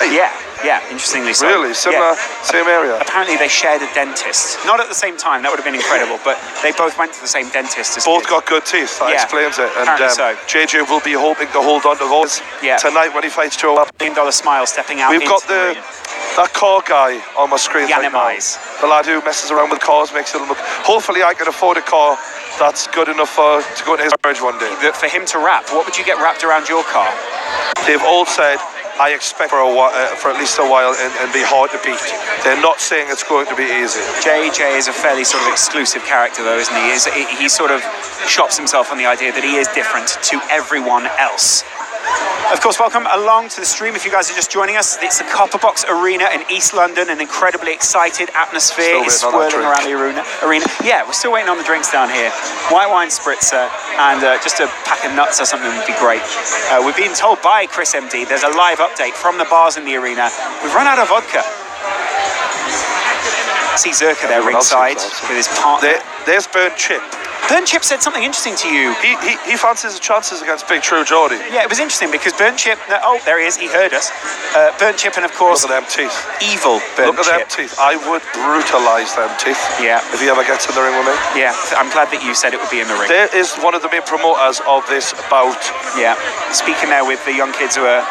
Really? Yeah, interestingly so. Really? Similar, same area? Apparently they shared a dentist. Not at the same time, that would have been incredible, but they both went to the same dentist as Both kids. got good teeth, that explains it. And so. JJ will be hoping to hold on to those tonight when he fights Joe. $1 million smile stepping out. We've got that car guy on my screen right now. The lad who messes around with cars, makes it look. Hopefully I can afford a car that's good enough to go into his garage one day. For him to wrap, what would you get wrapped around your car? They've all said, I expect for at least a while and be hard to beat. They're not saying it's going to be easy. JJ is a fairly sort of exclusive character though, isn't he? He sort of shops himself on the idea that he is different to everyone else. Of course, welcome along to the stream. If you guys are just joining us, it's the Copper Box Arena in East London. An incredibly excited atmosphere is swirling around the arena. Yeah, we're still waiting on the drinks down here. White wine spritzer and just a pack of nuts or something would be great. We're being told by Chris MD there's a live update from the bars in the arena. We've run out of vodka. See Zerka there ringside with his partner. There's Burnt Chip. Burnt Chip said something interesting to you. He fancies his chances against Big True Geordie. Yeah, it was interesting because Burnt Chip... Oh, there he is. He heard us. Burnt Chip and, of course... Look at them teeth. Evil Burnt Chip. Look at them teeth. I would brutalise them teeth. Yeah. If he ever gets in the ring with me. Yeah, I'm glad that you said it would be in the ring. There is one of the main promoters of this bout. Yeah. Speaking there with the young kids who are...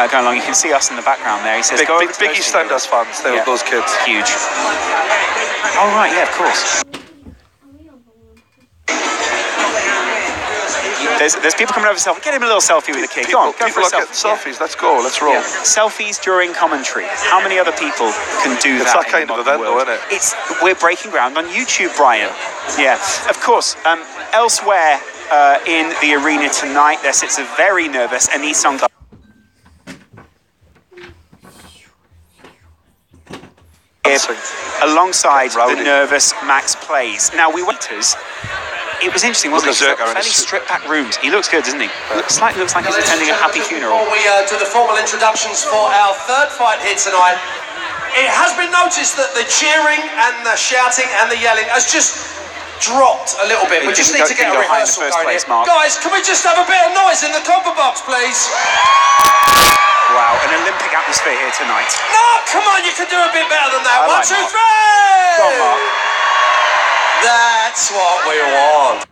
going along, you can see us in the background there. He says, big Biggie Standers fans, those kids. Huge. Oh, right, yeah, of course. There's people coming over selfie. Get him a little selfie with the kid. Go for a selfie. Selfies, let's go, let's roll. Yeah. Selfies during commentary. How many other people can do that? It's that kind of event, though, isn't it? We're breaking ground on YouTube, Brian. Yeah, of course. Elsewhere in the arena tonight, there sits a very nervous Anisong alongside the nervous Max Plays. Now, we waiters. It was interesting, wasn't it? Fairly stripped back rooms. He looks good, doesn't he? Slightly looks like he's attending a happy funeral. Before we do the formal introductions for our third fight here tonight, it has been noticed that the cheering and the shouting and the yelling has just dropped a little bit. We just need to get a rehearsal going here. Guys, can we just have a bit of noise in the Copper Box, please? Wow, an Olympic atmosphere here tonight. No, come on, you can do a bit better than that. 1, 2, 3! Go on, Mark. That's what we want.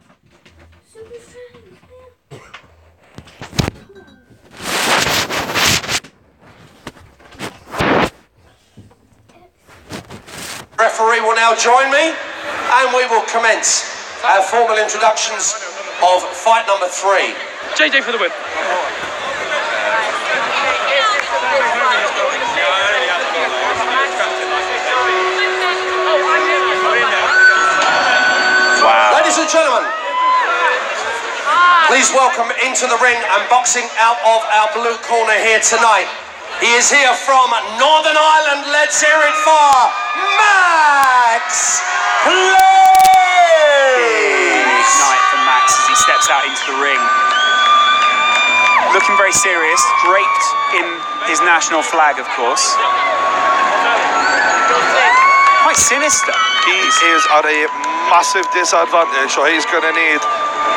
Referee will now join me and we will commence our formal introductions of fight number 3. JJ for the win. Wow. Ladies and gentlemen, please welcome into the ring and boxing out of our blue corner here tonight. He is here from Northern Ireland. Let's hear it for Max Plays! Big night for Max as he steps out into the ring. Looking very serious, draped in his national flag, of course. Quite sinister. He is at a massive disadvantage, so he's going to need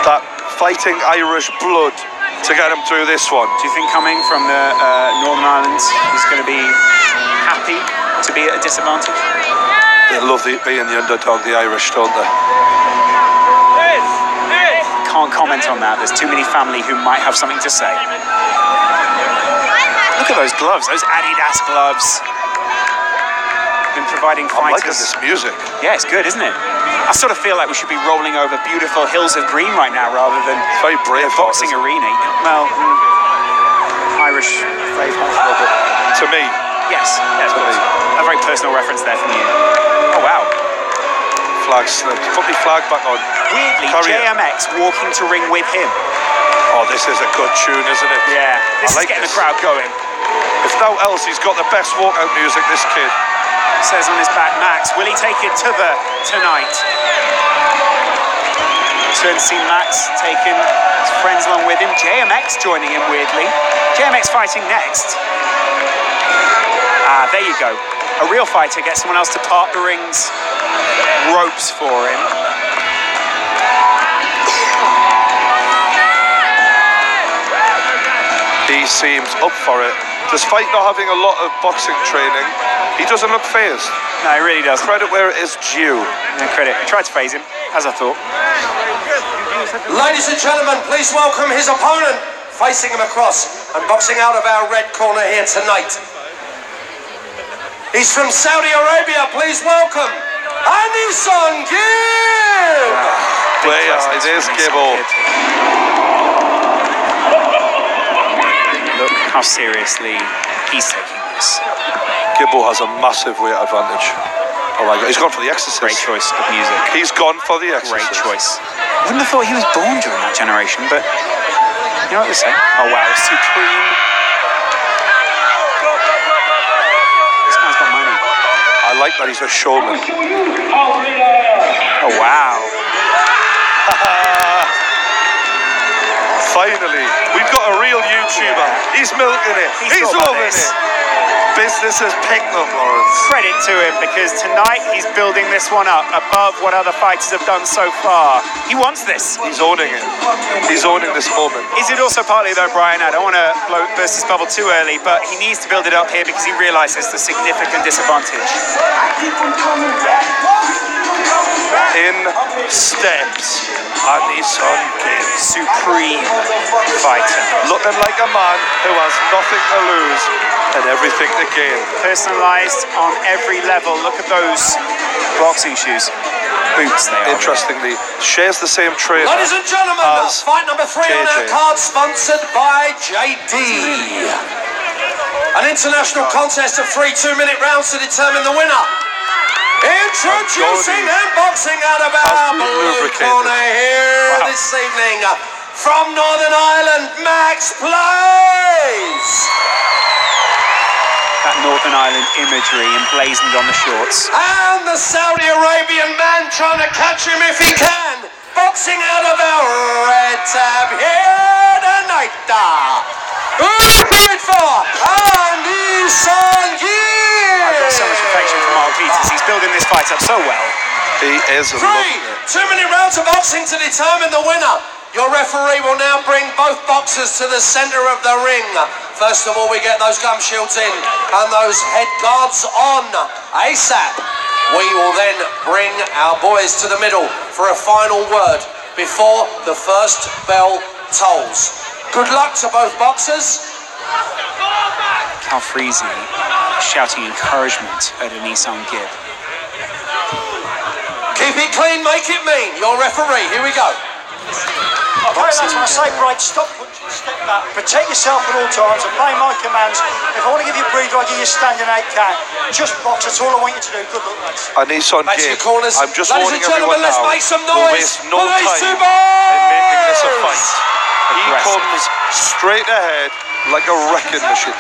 that fighting Irish blood to get him through this one. Do you think coming from the Northern Ireland, he's going to be happy to be at a disadvantage? They love being the underdog, the Irish, don't they? Can't comment on that. There's too many family who might have something to say. Look at those gloves, those Adidas gloves. Been providing fighters. I'm liking this music. Yeah, it's good, isn't it? I sort of feel like we should be rolling over beautiful hills of green right now rather than it's very brave boxing arena. Well, Irish flavour. To me. Yes, of course. A very personal reference there from you. Oh, wow. Flag slipped. Put the flag back on. Weirdly, JMX walking to ring with him. Oh, this is a good tune, isn't it? Yeah, this is getting the crowd going. If no else, he's got the best walkout music, this kid. Says on his back, Max, will he take it to the tonight? Turn to see Max taking his friends along with him. JMX joining him weirdly. JMX fighting next. There you go. A real fighter gets someone else to part the ring's ropes for him. He seems up for it. Despite not having a lot of boxing training, he doesn't look phased. No, he really doesn't. Credit where it is due. No credit. Tried to phase him, as I thought. Ladies and gentlemen, please welcome his opponent, facing him across and boxing out of our red corner here tonight. He's from Saudi Arabia. Please welcome Anisan Gib. There's Gibbo. Look how seriously he's taking this. Gibbo has a massive weight advantage. Oh my God, he's gone for the Exorcist. Great choice of music. He's gone for the Exorcist. Great choice. I wouldn't have thought he was born during that generation, but you know what they say? Oh wow, supreme. This guy's got money. I like that he's a showman. Oh wow. Finally, we've got a real YouTuber. He's milking it. He's loving it. Business has picked them, Lawrence. Credit to him, because tonight he's building this one up above what other fighters have done so far. He wants this. He's owning it. He's owning this moment. Is it also partly, though, Brian, I don't want to burst his bubble too early, but he needs to build it up here because he realises the significant disadvantage. In steps Anisan Gib. Supreme fighter. Looking like a man who has nothing to lose and everything to gain. Personalised on every level. Look at those boxing shoes. Boots, they are. Interestingly, shares the same trainer. Ladies and gentlemen, fight number 3 on our card, sponsored by JD. An international contest of 3 2-minute rounds to determine the winner. Introducing and boxing out of our blue corner here this evening, from Northern Ireland, Max Plays. That Northern Ireland imagery emblazoned on the shorts. And the Saudi Arabian man trying to catch him if he can. Boxing out of our red tab here tonight. Who's it for? Anisan Gib. I've got so much affection for Mark Peters. He's building this fight up so well. He is 3 2-minute rounds of boxing to determine the winner. Your referee will now bring both boxers to the centre of the ring. First of all, we get those gum shields in and those head guards on ASAP. We will then bring our boys to the middle for a final word before the first bell tolls. Good luck to both boxers. Cal Freezy shouting encouragement at Anisan Gib. Keep it clean, make it mean. Your referee, here we go. That's when I say, Bright, stop punching, step back. Protect yourself at all times, obey my commands. If I want to give you a breather, I'll give you a standing 8 count. Just box, that's all I want you to do. Good luck, lads. Anisan Gib, I'm just warning everyone now, let's make some we'll noise waste no time in making this a fight. He comes straight ahead like a wrecking machine.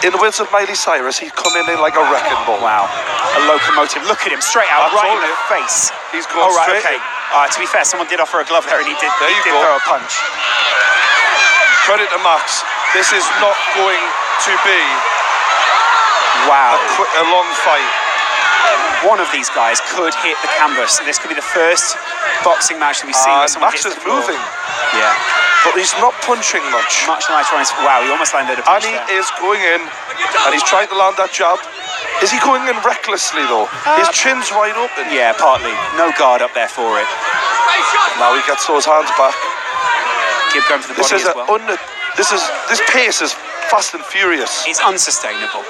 In the words of Miley Cyrus, he's coming in like a wrecking ball. Wow, a locomotive. Look at him, straight out, right in the face. He's going straight. Okay. To be fair, someone did offer a glove there and he did throw a punch. Credit to Max. This is not going to be a long fight. One of these guys could hit the canvas. This could be the first boxing match that we see where someone Max hits is the floor. moving. Yeah. But he's not punching much. Much nice trying. Wow, he almost landed a punch And he there. is going in, and he's trying to land that jab. Is he going in recklessly, though? His chin's wide open. Yeah, partly. No guard up there for it. Now he gets those hands back. Gib going for the body as well. This pace is fast and furious. It's unsustainable.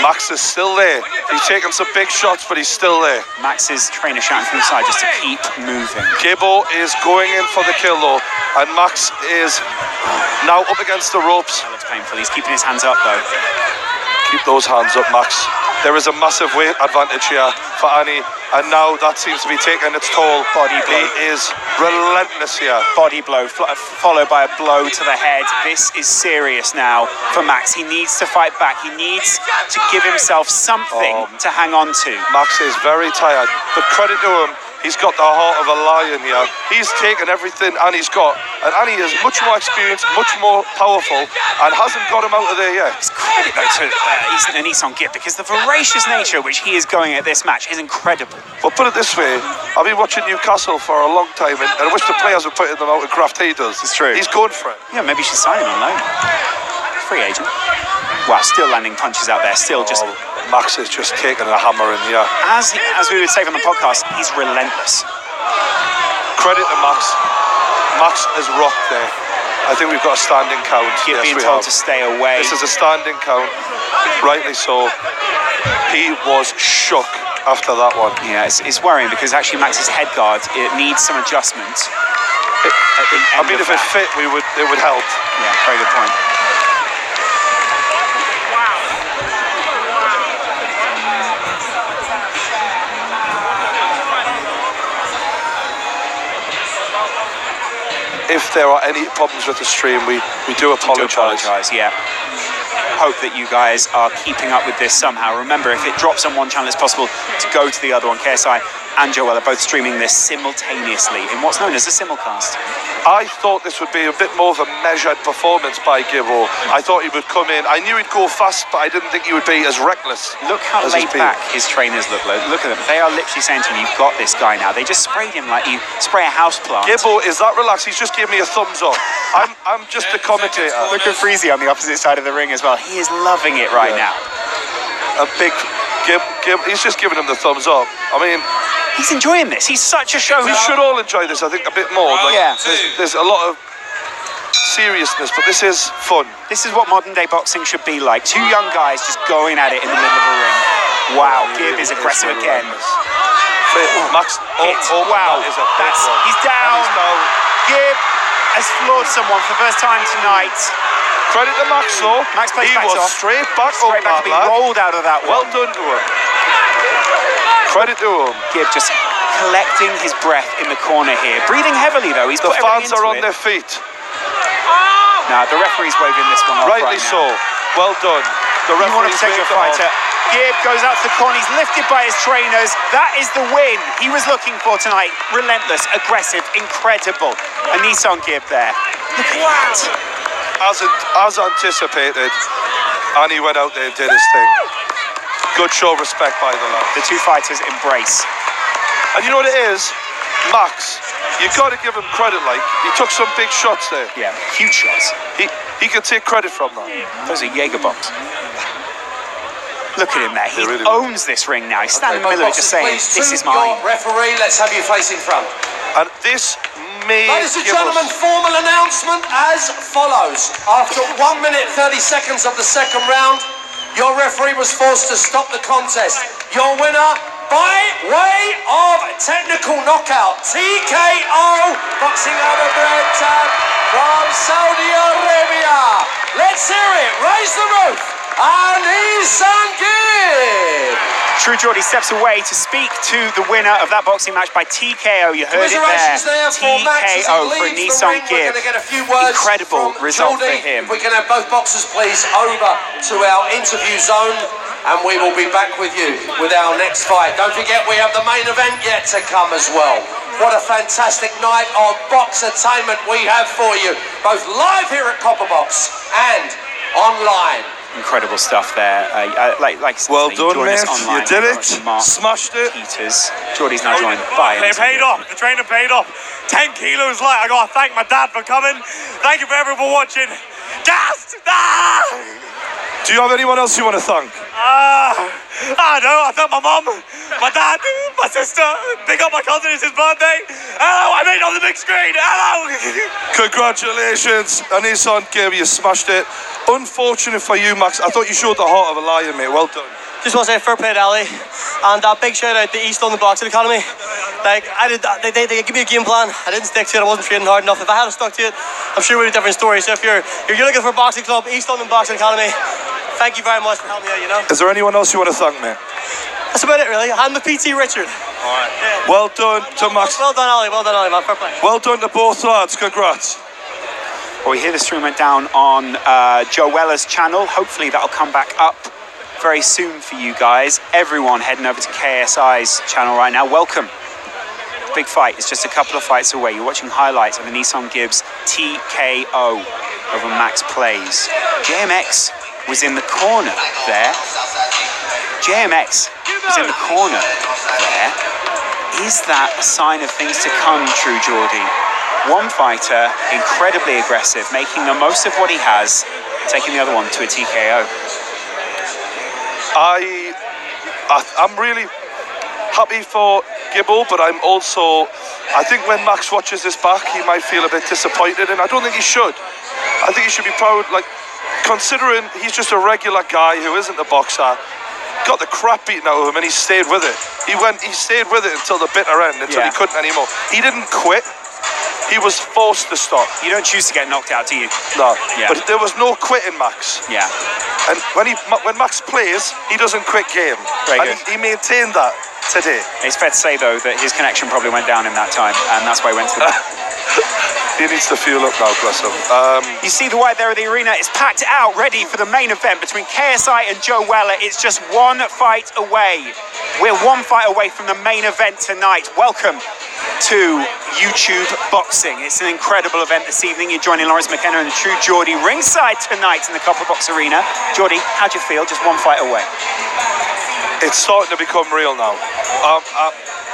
Max is still there. He's taking some big shots, but he's still there. Max's trainer shouting from the side just to keep moving. Gibbo is going in for the kill, though, and Max is now up against the ropes. That looks painful. He's keeping his hands up, though. Keep those hands up, Max. There is a massive weight advantage here for Annie, and now that seems to be taking its toll. Body blow. He is relentless here. Body blow, followed by a blow to the head. This is serious now for Max. He needs to fight back. He needs to give himself something to hang on to. Max is very tired, but credit to him, he's got the heart of a lion here. He's taken everything Annie's got, and Annie is much more experienced, much more powerful, and hasn't got him out of there yet. It's credit though to Nissan Gibb, because the voracious nature which he is going at this match is incredible. Well, put it this way, I've been watching Newcastle for a long time, and I wish the players were putting them out of graft he does. It's true. He's going for it. Yeah, maybe you should sign him on loan. Free agent. Wow, still landing punches out there, still just... Max is just taking a hammer in the air. As we would say on the podcast, he's relentless. Credit to Max. Max has rocked there. I think we've got a standing count. Yes, being told to stay away. This is a standing count, rightly so. He was shook after that one. Yeah, it's worrying because actually Max's head guard, it needs some adjustment. I mean, if it fit, it would help. Yeah, very good point. If there are any problems with the stream, we do apologise. Yeah. Hope that you guys are keeping up with this somehow. Remember, if it drops on one channel, it's possible to go to the other one. KSI and Joel are both streaming this simultaneously in what's known as a simulcast. I thought this would be a bit more of a measured performance by Gibbo. I thought he would come in. I knew he'd go fast, but I didn't think he would be as reckless. Look how laid back his trainers look. Look at them. They are literally saying to him, you've got this guy now. They just sprayed him like you spray a house plant. Gibbo is that relaxed. He's just giving me a thumbs up. I'm just a commentator. Look at Freezy on the opposite side of the ring as well. He is loving it right now. A big Gib, he's just giving him the thumbs up. I mean, he's enjoying this. He's such a showman. We should all enjoy this, I think, a bit more. There's a lot of seriousness, but this is fun. This is what modern day boxing should be like. Two young guys just going at it in the middle of a ring. Wow, Gibb is aggressive again. Max, wow, he's down. Gibb has floored someone for the first time tonight. Credit to Max, though. Max plays he was off. straight back to be rolled out of that one. Well done to him. Credit to him. Gibb just collecting his breath in the corner here. Breathing heavily, though. He's the fans are on their feet. Now, the referee's waving this one off rightly right so. now. Well done. The referee's want to protect your fighter. Gibb goes out to the corner. He's lifted by his trainers. That is the win he was looking for tonight. Relentless, aggressive, incredible. A Nissan Gibb there. Look at that. As anticipated, and he went out there and did his thing. Good show of respect by the lad. The two fighters embrace. And you know what it is? Max, you got to give him credit. Like, he took some big shots there. Yeah, huge shots. He can take credit from that. Those are Jaeger bombs. Look at him there. He really owns this ring now. He's standing in the middle of it just saying, this is mine. Referee, let's have you facing front. And this may Ladies and gentlemen, formal announcement as follows. After 1 minute 30 seconds of the second round, your referee was forced to stop the contest. Your winner, by way of technical knockout, TKO, boxing out of red tab from Saudi Arabia. Let's hear it. Raise the roof. Nissan Gibb. True Geordie steps away to speak to the winner of that boxing match by TKO. You heard it there. TKO for Nissan Gibb. Incredible result for him. If we can have both boxers, please, over to our interview zone, and we will be back with you with our next fight. Don't forget, we have the main event yet to come as well. What a fantastic night of box entertainment we have for you, both live here at Copperbox and online. Incredible stuff there. Well done, mate. You did it. Smashed it. Peters. Geordie's now joined by. It paid off. The training paid off. 10 kilos light. I gotta thank my dad for coming. Thank you for everyone watching. Gassed! Do you have anyone else you want to thank? I know. I thank my mum, my dad, my sister. Big up my cousin. It's his birthday. Hello, I made it on the big screen. Hello. Congratulations, Nissan Gibb. You smashed it. Unfortunate for you, Max. I thought you showed the heart of a lion, mate. Well done. Just want to say fair play to Ali, and a big shout out to East London Boxing Academy. Like, they gave me a game plan. I didn't stick to it. I wasn't training hard enough. If I had stuck to it, I'm sure we'd have a different story. So if you're looking for a boxing club, East London Boxing Academy, thank you very much for helping me out, you know. Is there anyone else you want to thank, mate? That's about it, really. And the PT Richard. All right. Yeah. Well done to Max. Well done, Ali. Well done, Ali, man. Fair play. Well done to both lads. Congrats. Well, we hear the stream went down on Joe Weller's channel. Hopefully that'll come back up very soon for you guys. Everyone heading over to KSI's channel right now. Welcome. big fight is just a couple of fights away. You're watching highlights of the Nissan Gibbs TKO over Max Plays. JMX was in the corner there. JMX was in the corner there. Is that a sign of things to come, True Geordie? One fighter, incredibly aggressive, making the most of what he has, taking the other one to a TKO. I'm really happy for Gibbo, but I think when Max watches this back, he might feel a bit disappointed, and I don't think he should. I think he should be proud, like, considering he's just a regular guy who isn't a boxer, got the crap beaten out of him, and he stayed with it. He stayed with it until the bitter end, until he couldn't anymore. He didn't quit. He was forced to stop. You don't choose to get knocked out, do you? No. Yeah. But there was no quitting Max. Yeah. And when Max plays, he doesn't quit game. Very good. He maintained that today. It's fair to say, though, that his connection probably went down in that time, and that's why he went to the... He needs to fuel up now, bless him. You see the white there of the arena. It's packed out, ready for the main event between KSI and Joe Weller. It's just one fight away. We're one fight away from the main event tonight. Welcome to YouTube Boxing. It's an incredible event this evening. You're joining Lawrence McKenna and the True Geordie ringside tonight in the Copper Box Arena. Geordie, how do you feel? Just one fight away. It's starting to become real now.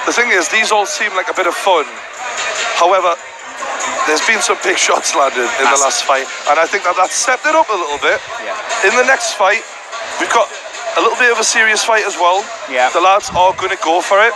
The thing is, these all seem like a bit of fun. However, there's been some big shots landed in the last fight, and I think that stepped it up a little bit. Yeah. In the next fight, we've got a little bit of a serious fight as well. Yeah. The lads are going to go for it.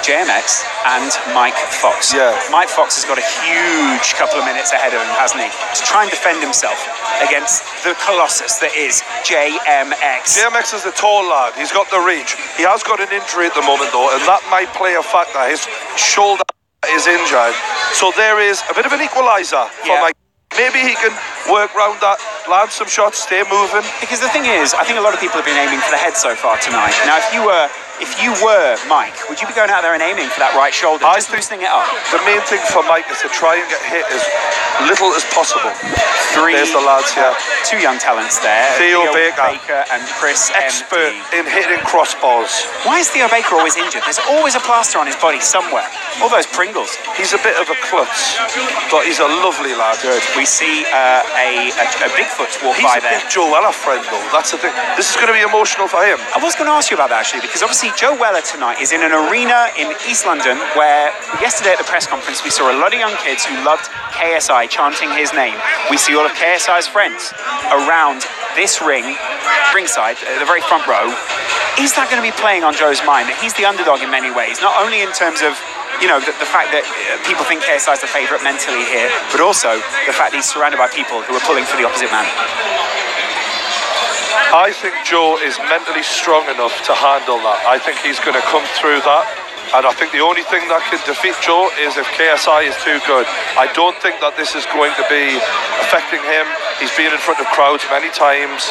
JMX and Mike Fox. Yeah. Mike Fox has got a huge couple of minutes ahead of him, hasn't he? To try and defend himself against the colossus that is JMX. JMX is a tall lad. He's got the reach. He has got an injury at the moment, though, and that might play a factor. His shoulder is injured. So there is a bit of an equaliser for Mike. Maybe he can work round that, land some shots, stay moving. Because the thing is, I think a lot of people have been aiming for the head so far tonight. Now, if you were Mike, would you be going out there and aiming for that right shoulder, just loosening it up? The main thing for Mike is to try and get hit as little as possible. There's the lads here. Two young talents there. Theo Baker and Chris expert MD. in hitting crossbars. Why is Theo Baker always injured? There's always a plaster on his body somewhere. All those Pringles. He's a bit of a klutz, but he's a lovely lad. Good. We see a Bigfoot walk by there. He's a big Joe Weller friend, though. That's the thing. This is going to be emotional for him. I was going to ask you about that, actually, because obviously Joe Weller tonight is in an arena in East London where yesterday at the press conference we saw a lot of young kids who loved KSI chanting his name. We see all of KSI's friends around this ringside, the very front row. Is that going to be playing on Joe's mind, that he's the underdog in many ways, not only in terms of the fact that people think KSI is the favourite mentally here, but also the fact that he's surrounded by people who are pulling for the opposite man? I think Joe is mentally strong enough to handle that. I think he's going to come through that. And I think the only thing that can defeat Joe is if KSI is too good. I don't think that this is going to be affecting him. He's been in front of crowds many times.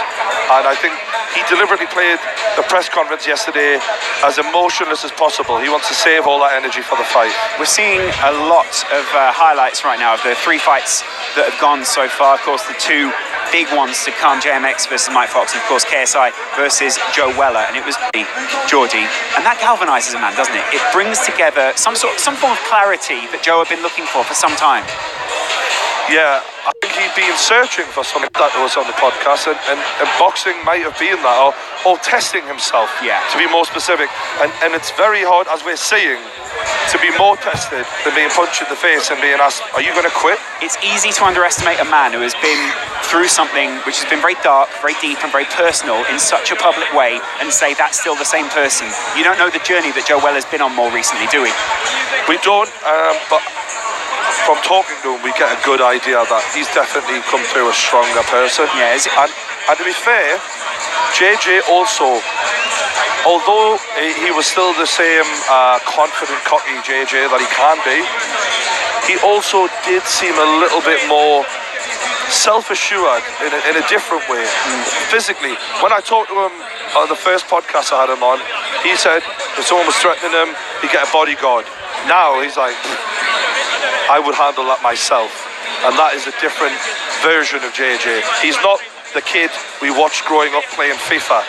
And I think he deliberately played the press conference yesterday as emotionless as possible. He wants to save all that energy for the fight. We're seeing a lot of highlights right now of the three fights that have gone so far. Of course, the two big ones to come, JMX versus Mike Fox, and of course KSI versus Joe Weller, and it was Geordie, and that galvanises a man, doesn't it? It brings together some form of clarity that Joe had been looking for some time. Yeah, I think he'd been searching for something that was on the podcast, and boxing might have been that, or testing himself, to be more specific. And it's very hard, as we're seeing, to be more tested than being punched in the face and being asked, are you going to quit? It's easy to underestimate a man who has been through something which has been very dark, very deep and very personal in such a public way and say that's still the same person. You don't know the journey that Joe Weller's been on more recently, do we? We don't, but from talking to him, we get a good idea that he's definitely come through a stronger person. Yeah, and to be fair, JJ also, although he was still the same confident, cocky JJ that he can be, he also did seem a little bit more self-assured in a different way. Physically, when I talked to him on the first podcast I had him on, he said if someone was threatening him, he'd get a bodyguard. Now he's like, I would handle that myself. And that is a different version of JJ. He's not the kid we watched growing up playing FIFA,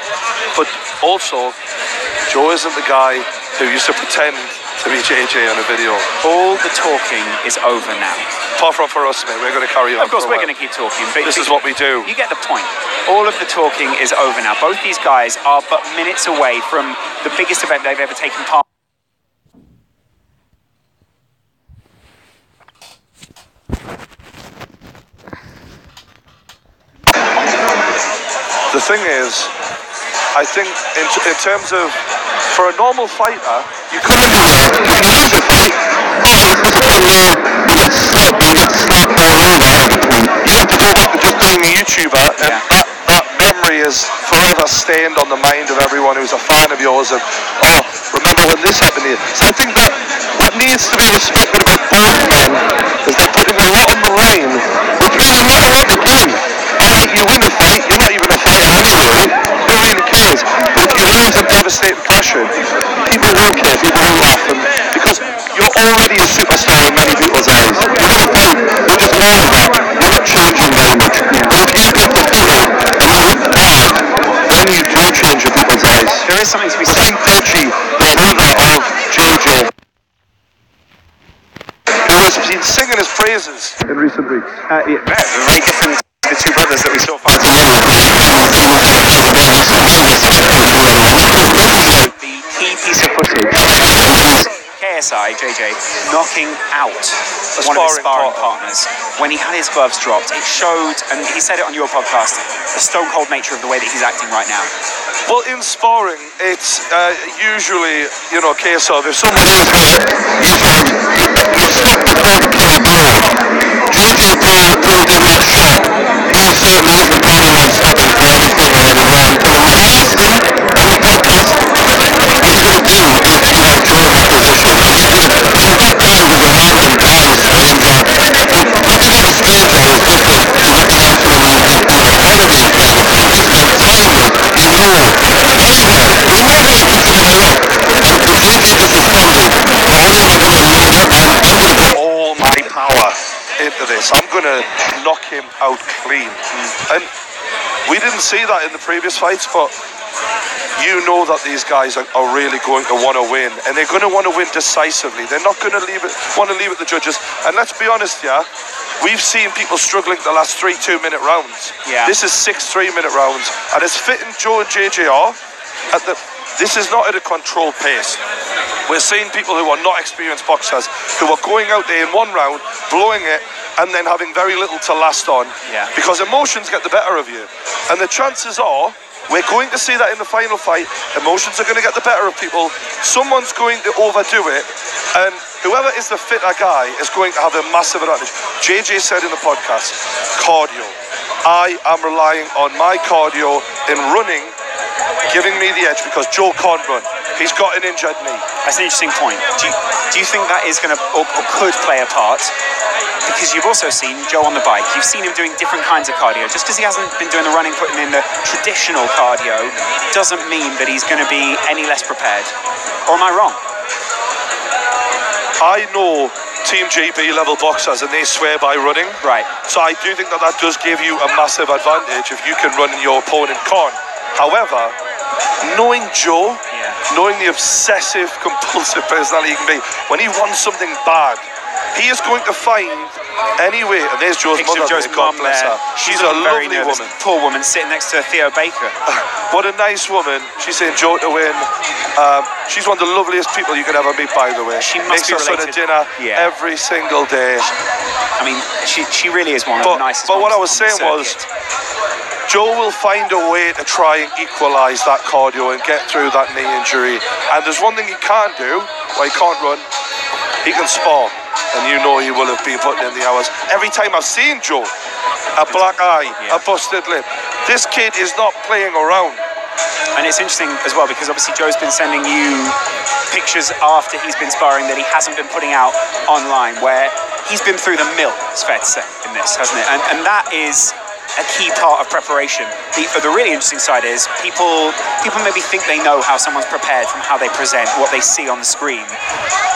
but also Joe isn't the guy who used to pretend to to be JJ on a video. All the talking is over now. Apart from for us, mate, we're going to carry on. Of course, we're going to keep talking. But this is what we do. You get the point. All of the talking is over now. Both these guys are but minutes away from the biggest event they've ever taken part. The thing is, I think in terms of, for a normal fighter, you couldn't do that. You have to go back to just being a YouTuber, and that memory is forever stained on the mind of everyone who's a fan of yours, and remember when this happened here. So I think that what needs to be respected about both men is they're putting a lot on the line, which really not a lot to do. You win a fight, you're not even a fighter anyway, who really cares? But if you lose a devastating passion, people will care, people will laugh, and because you're already a superstar in many people's eyes. You win a fight, you just know that, you're not changing very much. But if you get defeated and you look bad, then you do change in people's eyes. There is something to be said. I think Dodgy, the brother of JJ, who has been singing his praises in recent weeks. Very different. The two brothers that we saw fighting. The key piece of footage was KSI, JJ, knocking out one of his sparring partners. When he had his gloves dropped, it showed, and he said it on your podcast, the stone cold nature of the way that he's acting right now. Well, in sparring, it's usually, KSI, if someone is hurt, you stop the clock to a blow. JJ pulled in that shot. He certainly isn't planning on stopping for anything or anyone. But when he asked him on the podcast, what he's going to do is to have Joe in that position. That guy was a mountain guy, and looking at a straight guy is different to looking at him in a holiday thing. He's got time, you know. Anyway, we know that he's going to look, and for JJ just responded, not only am I going to leave it, I'm going to put all my power into this. I'm going to knock him out clean. And we didn't see that in the previous fights, but you know that these guys are really going to want to win, and they're going to want to win decisively. They're not going to want to leave it to the judges. And let's be honest, we've seen people struggling the last 3 2-minute rounds. Yeah. This is 6 3-minute rounds, and it's fitting Joe and JJ are at the. This is not at a controlled pace. We're seeing people who are not experienced boxers who are going out there in one round, blowing it, and then having very little to last on. Yeah. Because emotions get the better of you. And the chances are, we're going to see that in the final fight. Emotions are going to get the better of people. Someone's going to overdo it. And whoever is the fitter guy is going to have a massive advantage. JJ said in the podcast, cardio. I am relying on my cardio in running, giving me the edge because Joe can't run. He's got an injured knee. That's an interesting point. Do you think that is going to or could play a part? Because you've also seen Joe on the bike. You've seen him doing different kinds of cardio. Just because he hasn't been doing the running, putting in the traditional cardio, doesn't mean that he's going to be any less prepared. Or am I wrong? I know Team GB level boxers and they swear by running. Right. So I do think that does give you a massive advantage if you can run and your opponent can't. However, knowing Joe, knowing the obsessive compulsive personality he can be, when he wants something bad, he is going to find any way. And there's Joe's mother. Joe's God bless her. She's a very lovely nervous, woman. Poor woman sitting next to Theo Baker. What a nice woman. She's saying Joe to win. She's one of the loveliest people you could ever meet, by the way. She must makes be her son a related. dinner Yeah. every single day. I mean, she really is one of the nicest. But what I ones was on the saying was, circuit. Joe will find a way to try and equalise that cardio and get through that knee injury. And there's one thing he can't do, well, he can't run, he can spar. And you know he will have been putting in the hours. Every time I've seen Joe, a black eye, a busted lip. This kid is not playing around. And it's interesting as well because obviously Joe's been sending you pictures after he's been sparring that he hasn't been putting out online, where he's been through the mill, it's fair to say, in this, hasn't it? And that is a key part of preparation. The really interesting side is people maybe think they know how someone's prepared from how they present, what they see on the screen.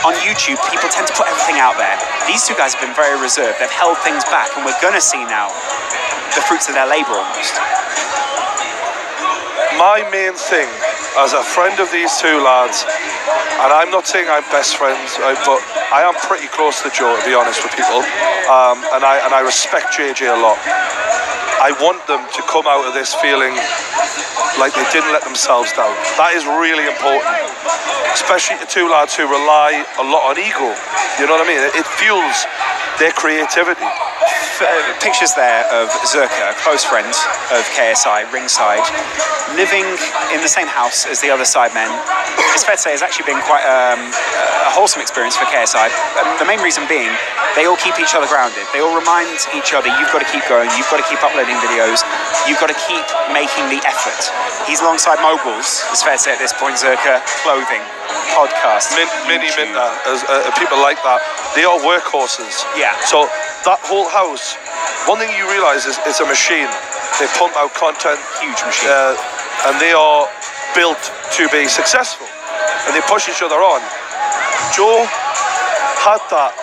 On YouTube, people tend to put everything out there. These two guys have been very reserved. They've held things back, and we're going to see now the fruits of their labour almost. My main thing as a friend of these two lads, and I'm not saying I'm best friends, but I am pretty close to Joe, to be honest with people, and I respect JJ a lot. I want them to come out of this feeling like they didn't let themselves down. That is really important, especially the two lads who rely a lot on ego. You know what I mean? It fuels their creativity. Pictures there of Zerka, a close friend of KSI, ringside, living in the same house as the other Sidemen. It's fair to say it's actually been quite a wholesome experience for KSI. The main reason being, they all keep each other grounded. They all remind each other, you've got to keep going, you've got to keep uploading videos, you've got to keep making the effort. He's alongside moguls, it's fair to say at this point, Zerka, clothing, podcast, Mini Minter, people like that, they are workhorses. Yeah. So that whole house, one thing you realise is it's a machine. They pump out content. Huge machine. And they are built to be successful. And they push each other on. Joe had that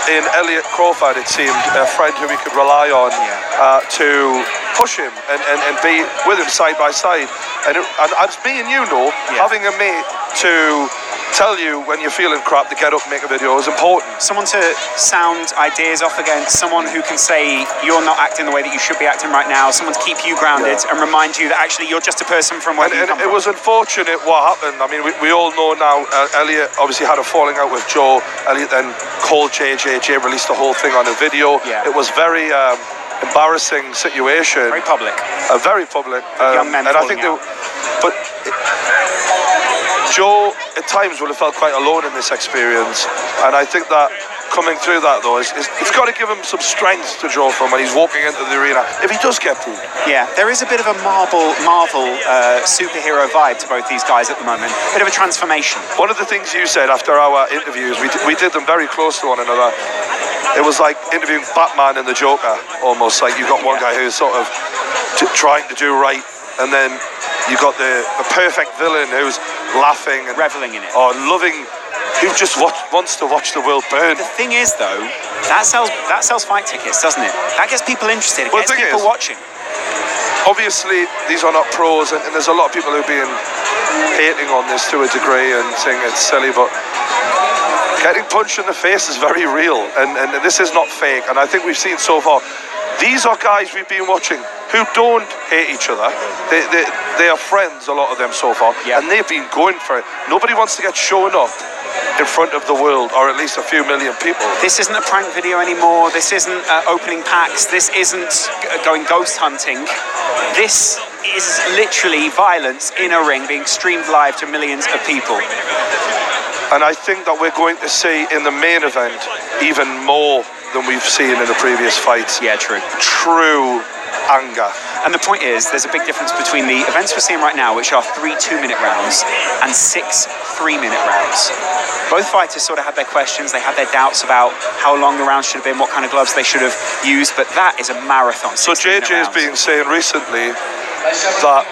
in Elliot Crawford, it seemed, a friend who he could rely on to push him and be with him side by side. And as me and you know, having a mate to tell you when you're feeling crap to get up and make a video is important. Someone to sound ideas off against, someone who can say you're not acting the way that you should be acting right now, someone to keep you grounded and remind you that actually you're just a person from where you come from. It was unfortunate what happened. I mean, we all know now, Elliot obviously had a falling out with Joe. Elliot then called JJ. Jay released the whole thing on a video. Yeah. It was very embarrassing situation. Very public. Very public. Young men and I think out. Joe at times will have felt quite alone in this experience, and I think that coming through that though it's got to give him some strength to draw from when he's walking into the arena if he does get through. Yeah, there is a bit of a Marvel superhero vibe to both these guys at the moment. Bit of a transformation. One of the things you said after our interviews, we did them very close to one another. It was like interviewing Batman and the Joker, almost. Like you've got one guy who's sort of trying to do right, and then you got the perfect villain who's laughing and reveling in it, or loving, who just wants to watch the world burn. The thing is, though, that sells fight tickets, doesn't it? That gets people interested. It gets people watching. Obviously, these are not pros, and there's a lot of people who've been hating on this to a degree and saying it's silly, but getting punched in the face is very real, and this is not fake. And I think we've seen so far, these are guys we've been watching who don't hate each other. They are friends, a lot of them so far, and they've been going for it. Nobody wants to get shown up in front of the world, or at least a few million people. This isn't a prank video anymore. This isn't opening packs. This isn't going ghost hunting. This is literally violence in a ring being streamed live to millions of people. And I think that we're going to see in the main event even more than we've seen in the previous fights. Yeah, true. True anger. And the point is, there's a big difference between the events we're seeing right now, which are 3 2-minute rounds, and 6 3-minute rounds. Both fighters sort of had their questions, they had their doubts about how long the rounds should have been, what kind of gloves they should have used, but that is a marathon. So JJ has been saying recently that...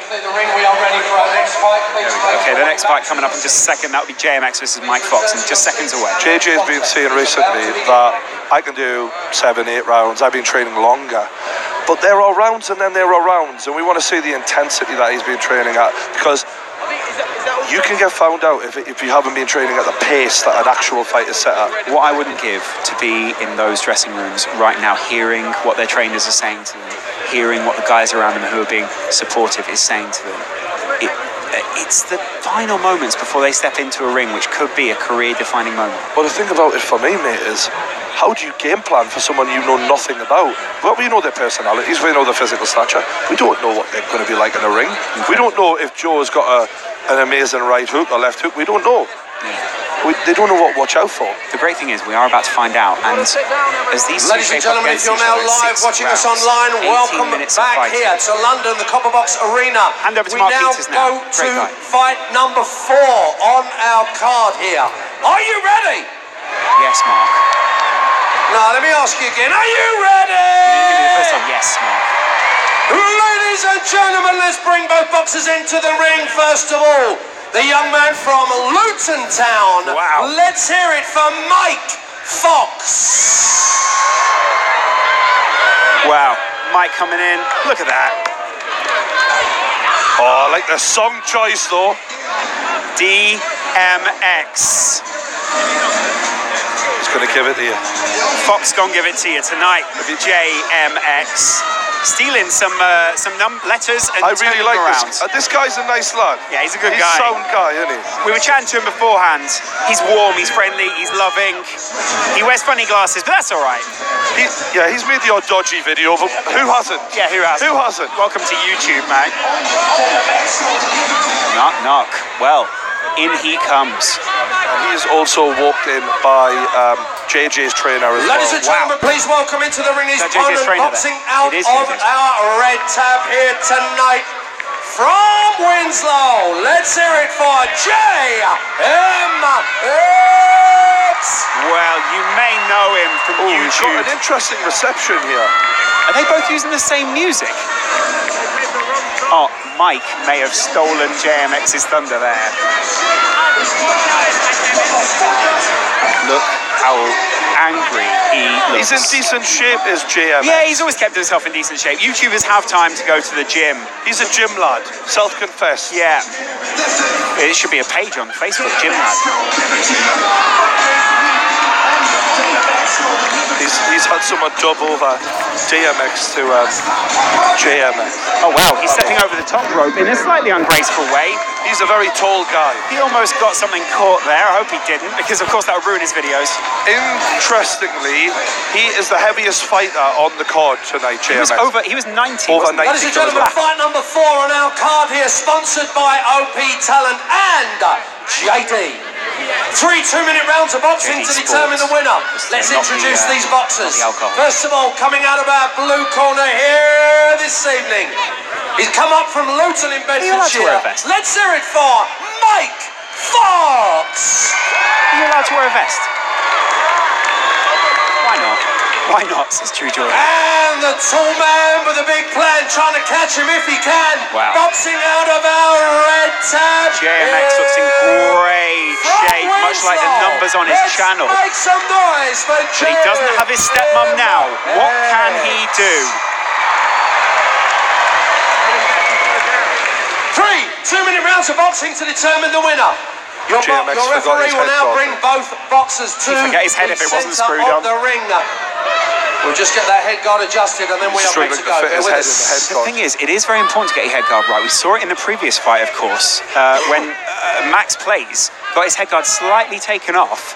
Okay, the next fight coming up in just a second, that will be JMX versus Mike Fox, and just seconds away. JJ has been saying recently that I can do 7, 8 rounds, I've been training longer. But there are rounds and then there are rounds, and we want to see the intensity that he's been training at, because you can get found out if you haven't been training at the pace that an actual fight is set at. What I wouldn't give to be in those dressing rooms right now, hearing what their trainers are saying to them, hearing what the guys around them who are being supportive is saying to them. It's the final moments before they step into a ring, which could be a career-defining moment. Well, the thing about it for me, mate, is how do you game plan for someone you know nothing about? Well, we know their personalities, we know their physical stature. We don't know what they're going to be like in a ring. We don't know if Joe's got an amazing right hook or left hook. We don't know. They don't know what to watch out for. The great thing is we are about to find out, and as these ladies and gentlemen, if you're now live watching us online, welcome back here to London, the Copper Box Arena. Hand over to Mark Peters now. We now go to fight number 4 on our card here. Are you ready? Yes, Mark. Now, let me ask you again, are you ready? The first time, yes, Mark. Ladies and gentlemen, let's bring both boxers into the ring first of all. The young man from Luton Town. Wow. Let's hear it for Mike Fox. Wow. Mike coming in. Look at that. Oh, I like the song choice though. DMX. He's going to give it to you. Fox gonna give it to you tonight. JMX. Stealing some letters and I really turning like them around. this guy's a nice lad. Yeah, he's a good He's guy. a sound guy, isn't he? We were chatting to him beforehand. He's warm, he's friendly, he's loving. He wears funny glasses, but that's all right. He's made the odd dodgy video, but who hasn't? Yeah, who hasn't? Who hasn't? Welcome to YouTube, mate. Knock, knock. Well, in he comes. And he is also walked in by JJ's trainer as Ladies and well. gentlemen, please welcome into the ring his Is that JJ's opponent trainer boxing there? out It is of JJ's. our red tab here tonight from Winslow. Let's hear it for JMX. Well, you may know him from He's got YouTube. an interesting reception here. Are they both using the same music? Oh, Mike may have stolen JMX's thunder there. Look how angry he looks. He's in decent shape, is JMX. Yeah, he's always kept himself in decent shape. YouTubers have time to go to the gym. He's a gym lad, self-confessed. Yeah. It should be a page on Facebook, Gym Lad. He's had someone dub over DMX to JMX. Oh wow, he's stepping over the top rope in a slightly ungraceful way. He's a very tall guy. He almost got something caught there. I hope he didn't, because of course that would ruin his videos. Interestingly, he is the heaviest fighter on the card tonight, JMX. He was 90. Over wasn't he? 90. Ladies and gentlemen, fight number 4 on our card here, sponsored by OP Talent and JD. 3 2-minute rounds of boxing JD to determine the winner. Let's Not the, introduce these not boxers. the alcohol. First of all, coming out of our blue corner here this evening, he's come up from Luton in you allowed to wear a Bedfordshire. vest? Let's hear it for Mike Fox. Are you allowed to wear a vest? Why not? Why not, says True Jordan. And the tall man with a big plan, trying to catch him if he can. Wow. Boxing out of our red tab. JMX looks in great shape, much like the numbers on his channel. Make some noise for But he doesn't have his stepmom now. What can he do? 3 2-minute rounds of boxing to determine the winner. Your JMX forgot referee his will head now guard. bring both boxers to He'd forget his head the if it wasn't centre screwed of on. the ring. We'll just get that head guard adjusted and then we are ready to Struggling to go. fit his Bear with head in the us. head The guard. thing is, it is very important to get your head guard right. We saw it in the previous fight, of course, when Max Plays got his head guard slightly taken off.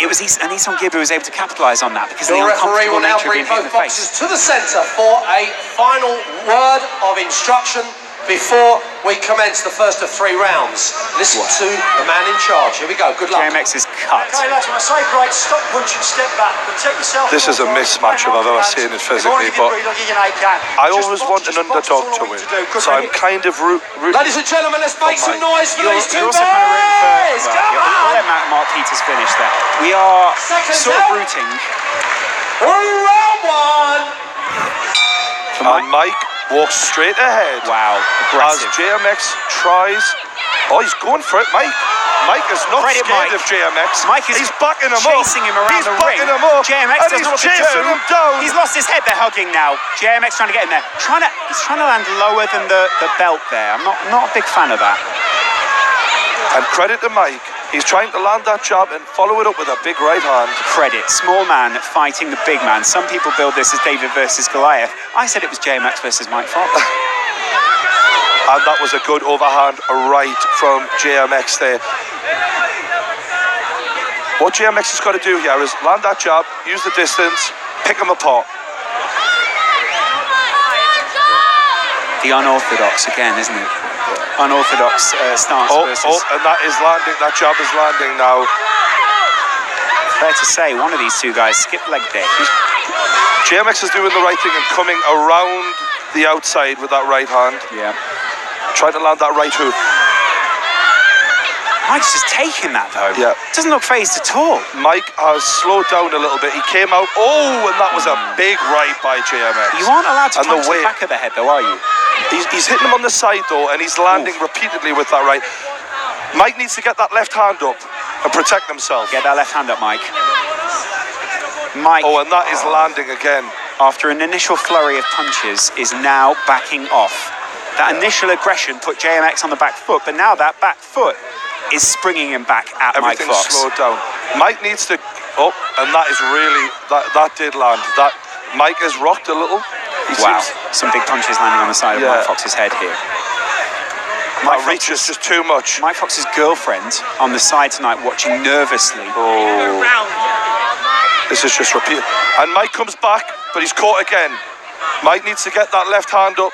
It was Isan Gibb who was able to capitalise on that because of the Your referee uncomfortable will now nature of bring being hit in both the face. boxers to the centre for a final word of instruction before we commence the first of 3 rounds. Listen to the man in charge. Here we go. Good luck. JMX is cut. Okay, lads, when I say break, stop punching, step back. Protect yourself. This is a mismatch if I've ever seen it physically, but I always want an underdog to win, so I'm kind of Ladies and gentlemen, let's make some noise for these two You're also boys. kind of rooting for. Come We'll on. let Mark Peters finish that. We are Seconds sort out. of rooting. Round 1. And Mike walks straight ahead. Wow, As aggressive. JMX tries. Oh, he's going for it, Mike. Mike is not Credit scared Mike. of JMX. Mike is he's backing him chasing up. him around he's the ring. backing him up. JMX and doesn't know what he's to chasing do. him down. He's lost his head. They're hugging now. JMX trying to get in there. He's trying to land lower than the belt there. I'm not a big fan of that. And credit to Mike. He's trying to land that jab and follow it up with a big right hand. Credit. Small man fighting the big man. Some people build this as David versus Goliath. I said it was JMX versus Mike Fox. And that was a good overhand right from JMX there. What JMX has got to do here is land that jab, use the distance, pick him apart. The unorthodox again, isn't it? Unorthodox stance versus... and that is landing, that jab is landing now. Fair to say, one of these two guys skipped leg day. JMX is doing the right thing and coming around the outside with that right hand. Yeah. Trying to land that right hook. Mike's just taking that though. Yeah. Doesn't look phased at all. Mike has slowed down a little bit. He came out, and that was a big right by JMX. You aren't allowed to And the punch the way- back of the head though, are you? He's hitting him on the side though, and he's landing repeatedly with that right. Mike needs to get that left hand up and protect himself. Get that left hand up, Mike. Mike, Oh, and that is landing again. after an initial flurry of punches, is now backing off. That initial aggression put JMX on the back foot, but now that back foot is springing him back at Mike Everything's Fox. slowed down. Mike needs to... Oh, and that is really... That did land. That Mike has rocked a little. Wow, some big punches landing on the side of Mike Fox's head here. That reach is just too much. Mike Fox's girlfriend on the side tonight watching nervously. Oh. This is just repeat. And Mike comes back, but he's caught again. Mike needs to get that left hand up.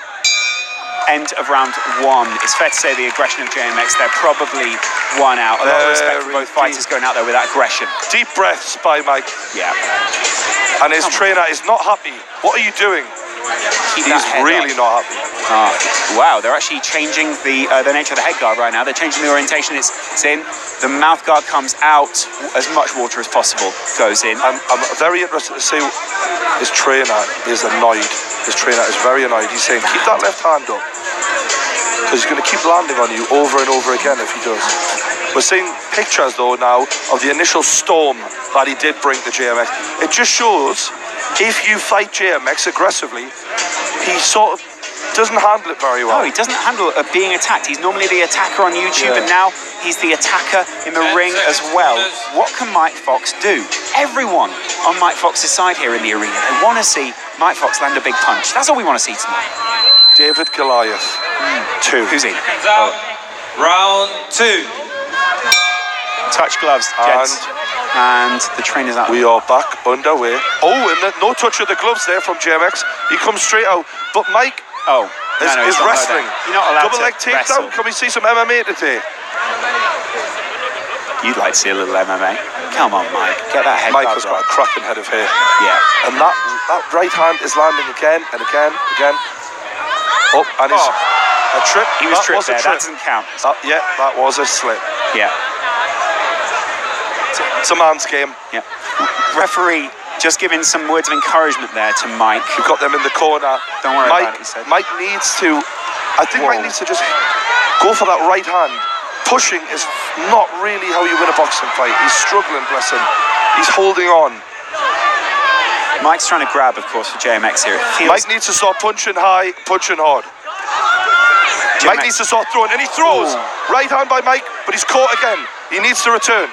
End of round one. It's fair to say the aggression of JMX, they're probably one out. A lot of respect for both fighters going out there with that aggression. Deep breaths by Mike. Yeah. And his trainer is not happy. What are you doing? He's really not happy. Wow, they're actually changing the nature of the head guard right now. They're changing the orientation. It's in. The mouth guard comes out. As much water as possible goes in. I'm very interested to see. His trainer is annoyed. His trainer is very annoyed. He's saying, keep that left hand up. Because he's going to keep landing on you over and over again if he does. We're seeing pictures, though, now of the initial storm that he did bring to JMX. It just shows if you fight JMX aggressively, he sort of doesn't handle it very well. No, he doesn't handle being attacked. He's normally the attacker on YouTube, and now he's the attacker in the ring as well. What can Mike Fox do? Everyone on Mike Fox's side here in the arena, they want to see Mike Fox land a big punch. That's all we want to see tonight. David Goliath. 2. Who's he? Round 2. Touch gloves, gents. And the trainer's out. We are back underway. Oh, and no touch of the gloves there from JMX. He comes straight out. But Mike is wrestling. You're not allowed Double leg takedown. Can we see some MMA today? You'd like to see a little MMA. Come on, Mike. Get that head. Mike has got a cracking head of hair. Yeah. And that right hand is landing again and again. Oh, and he's a trip. He was tripped there. That doesn't count. That was a slip. Yeah. It's a man's game. Yeah. Referee just giving some words of encouragement there to Mike. We've got them in the corner. Don't worry about it, he said. Mike needs to... I think Mike needs to just go for that right hand. Pushing is not really how you win a boxing fight. He's struggling, bless him. He's holding on. Mike's trying to grab, of course, for JMX here. Mike needs to start punching high, punching hard. Mike needs to start throwing, and he throws. Right hand by Mike, but he's caught again. He needs to return.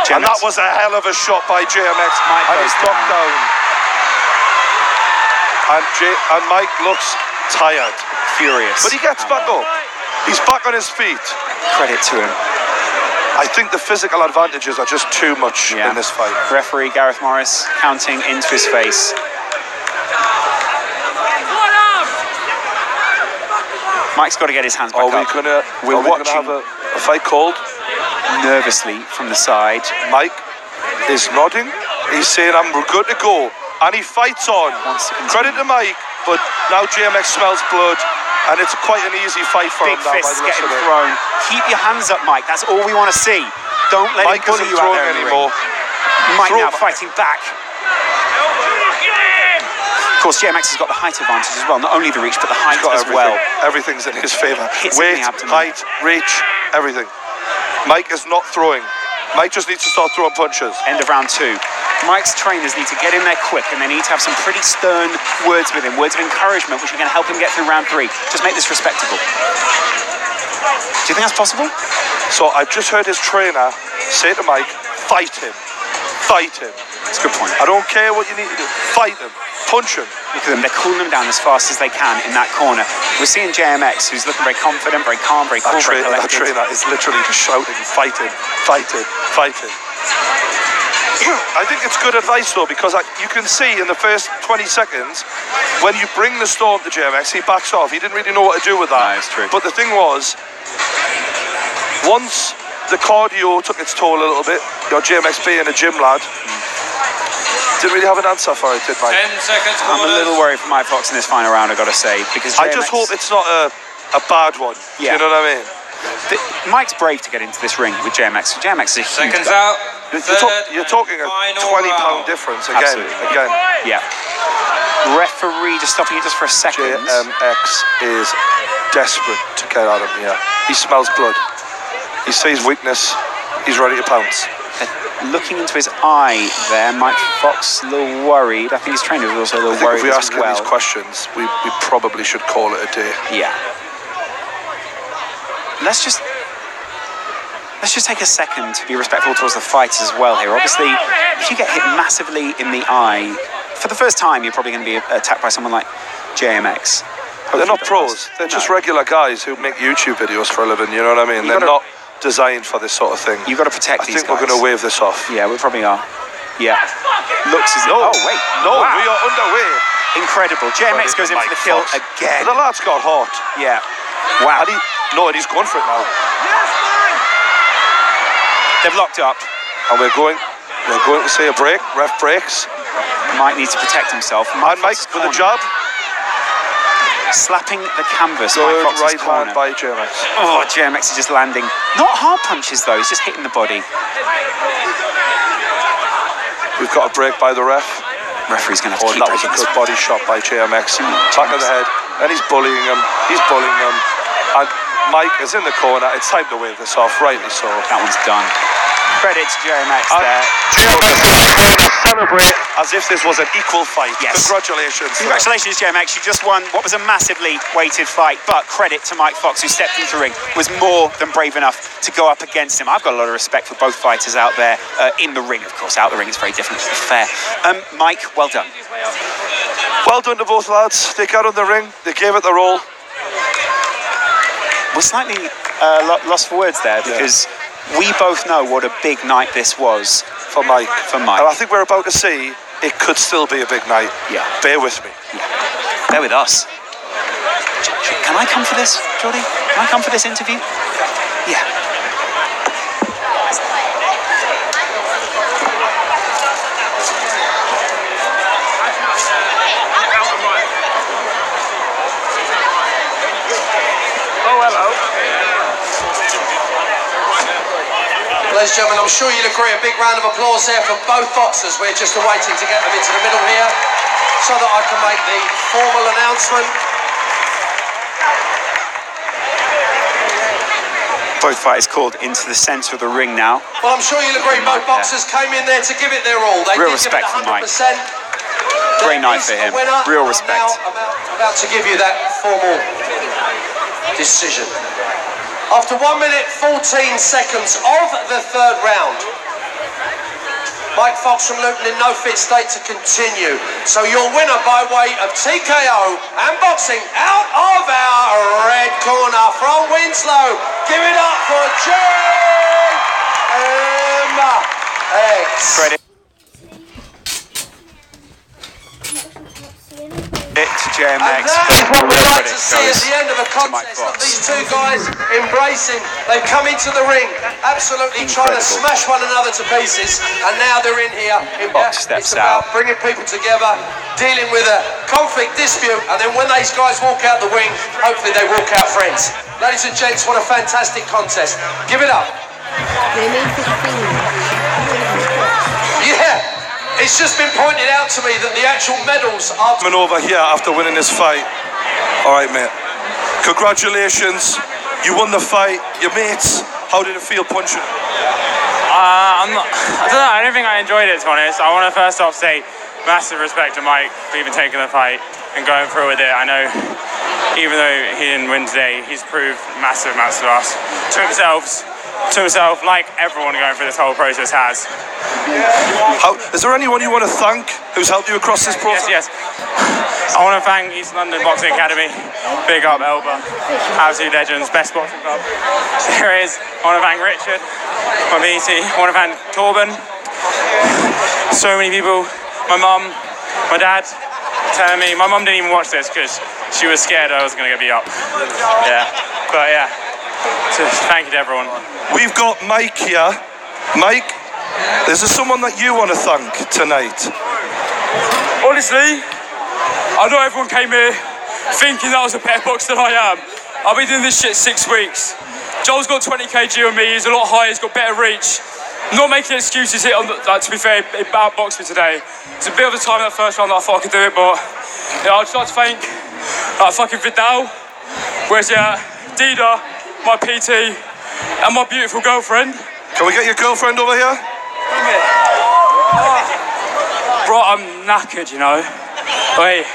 And that was a hell of a shot by JMX. And he's knocked down. And Mike looks tired. Furious. But he gets back up. He's back on his feet. Credit to him. I think the physical advantages are just too much in this fight. Referee Gareth Morris counting into his face. Mike's got to get his hands back up. We're watching have a fight called. Nervously from the side. Mike is nodding. He's saying, I'm good to go. And he fights on. Credit to Mike, but now JMX smells blood. And it's quite an easy fight for him now. Big fists getting thrown. Keep your hands up, Mike. That's all we want to see. Don't let him bully you out there anymore. Mike now fighting back. Of course, JMX has got the height advantage as well. Not only the reach, but the height as well. Everything's in his favour. Hits weight, height, reach, everything. Mike is not throwing. Mike just needs to start throwing punches. End of round 2. Mike's trainers need to get in there quick, and they need to have some pretty stern words with him, words of encouragement, which are going to help him get through round 3. Just make this respectable. Do you think that's possible? So I've just heard his trainer say to Mike, fight him. Fight him. That's a good point. I don't care what you need to do. Fight him. Punch him. Look at them. They're cooling him down as fast as they can in that corner. We're seeing JMX, who's looking very confident, very calm, very cool, very collected. That trainer is literally just shouting, fight him, fight him, fight him. I think it's good advice, though, because you can see in the first 20 seconds, when you bring the storm to JMX, he backs off. He didn't really know what to do with that. No, it's true. But the thing was, once the cardio took its toll a little bit, JMX being a gym lad, didn't really have an answer for it, did Mike? 10 seconds. I'm a little worried for Mike Fox in this final round, I've got to say, because JMX... I just hope it's not a bad one. Yeah. You know what I mean? Mike's brave to get into this ring with JMX. JMX is a huge Seconds out. You're talking a 20-pound difference again. Yeah. Referee just stopping it just for a second. JMX is desperate to get out of here. He smells blood. He sees weakness. He's ready to pounce. Looking into his eye there, Mike Fox a little worried. I think his trainer was also a little worried as well. If we ask him these questions, we probably should call it a day. Yeah. let's just take a second to be respectful towards the fighters as well here. Obviously, if you get hit massively in the eye, for the first time, you're probably going to be attacked by someone like JMX. But they're not pros. They're just regular guys who make YouTube videos for a living, you know what I mean? They're not designed for this sort of thing. You've got to protect these guys. I think we're going to wave this off. Yeah, we probably are. Yeah. Looks as no. Oh, wait. No, wow. We are underway. Incredible. JMX goes in for the kill again. The lad's got hot. Yeah. Wow. And he's going for it now. They've locked up. And we're going to say a break. Ref breaks. Mike needs to protect himself. And Mike with a jab. Slapping the canvas. Good Mike Fox's right corner. hand by JMX. Oh, JMX is just landing. Not hard punches though, he's just hitting the body. We've got a break by the ref. Referee's going to have to keep that was a good body shot by JMX. Back of the head. And he's bullying him. And Mike is in the corner. It's time to wave this off, rightly so. That one's done. Credit to JMX there. JMX is going to celebrate as if this was an equal fight. Yes. Congratulations. Congratulations, JMX. You just won what was a massively weighted fight. But credit to Mike Fox, who stepped into the ring, was more than brave enough to go up against him. I've got a lot of respect for both fighters out there in the ring, of course. Out the ring, it's very different, to be fair. Mike, well done. Well done to both lads. They got in the ring. They gave it their all. We're slightly lost for words there because we both know what a big night this was for Mike. And I think we're about to see it could still be a big night. Yeah. Bear with me. Yeah. Bear with us. Can I come for this, Jordy? Can I come for this interview? Yeah. Ladies and gentlemen, I'm sure you'll agree, a big round of applause there for both boxers. We're just awaiting to get them into the middle here so that I can make the formal announcement. Both fighters called into the centre of the ring now. Well, I'm sure you'll agree, both boxers came in there to give it their all. They Real did respect give it 100%. for Mike. Great night for him. Real respect. Now, about to give you that formal decision. After 1 minute 14 seconds of the third round, Mike Fox from Luton in no fit state to continue. So your winner by way of TKO and boxing out of our red corner from Winslow. Give it up for JMX. Credit to JMX. And that's what we like to see at goes the end of a to Mike contest. Of Fox. these two guys embracing. They've come into the ring, absolutely trying to smash one another to pieces, and now they're in here. Fox steps it's about out. bringing people together, dealing with a conflict dispute, and then when these guys walk out the ring, hopefully they walk out friends. Ladies and gents, what a fantastic contest. Give it up. Yeah. It's just been pointed out to me that the actual medals are Coming over here after winning this fight. All right, mate. Congratulations. You won the fight. Your mates, how did it feel punching? I don't know. I don't think I enjoyed it, to be honest. I want to first off say massive respect to Mike for even taking the fight and going through with it. I know even though he didn't win today, he's proved massive amounts to us, to himself, like everyone going through this whole process has. Is there anyone you want to thank who's helped you across this process? Yes. I want to thank East London Boxing Academy. Big up Elba. Absolute legends, best boxing club there is. I want to thank Richard from BT. I want to thank Torben. So many people. My mum, my dad, telling me. My mum didn't even watch this because she was scared I was going to get beat up. Yeah. But yeah. So thank you to everyone. We've got Mike here. Mike, is there someone that you want to thank tonight? Honestly, I know everyone came here thinking that I was a better boxer than I am. I've been doing this shit 6 weeks. Joel's got 20 kg on me, he's a lot higher, he's got better reach. I'm not making excuses here, to be fair, it outboxed me today. It's a bit of a time in that first round that I thought I could do it, but yeah, I'd just like to thank fucking Vidal, where's Dida, my PT, and my beautiful girlfriend. Can we get your girlfriend over here? Bro, I'm knackered, you know. Wait,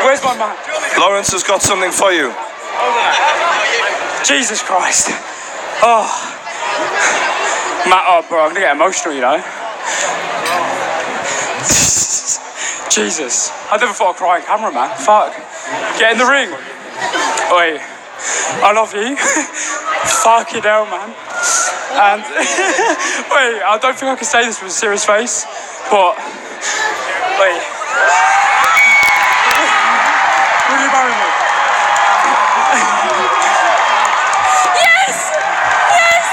where's my man? Lawrence has got something for you. Jesus Christ. Oh. Bro, I'm gonna get emotional, you know. Jesus. I never thought I'd cry on camera, man. Fuck. Get in the ring. Wait. I love you. Fucking hell, man. And wait, I don't think I can say this with a serious face, but wait. Will you marry me? Yes! Yes!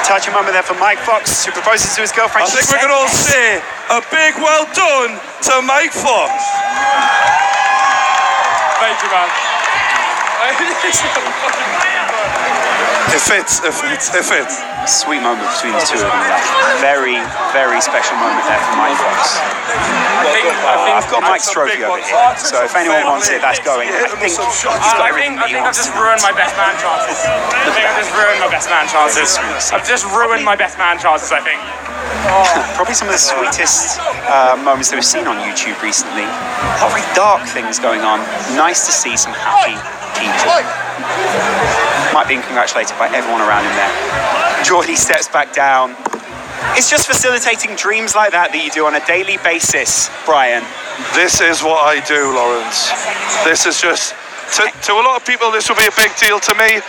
Touching moment there for Mike Fox, who proposes to his girlfriend. I think we can all say a big well done to Mike Fox. Thank you, man. It fits. Sweet moment between the two of them. Very, very special moment there for Mike Fox. I've got Mike's trophy over here, so if anyone wants it, that's going. I think he's got everything that he I've wants just tonight. ruined my best man chances. I've just ruined my best man chances, I think. Probably some of the sweetest moments that we've seen on YouTube recently. A lot of very dark things going on. Nice to see some happy people. Mike being congratulated by everyone around him there. Geordie steps back down. It's just facilitating dreams like that you do on a daily basis, Brian. This is what I do, Lawrence. This is just, to a lot of people, this will be a big deal. To me,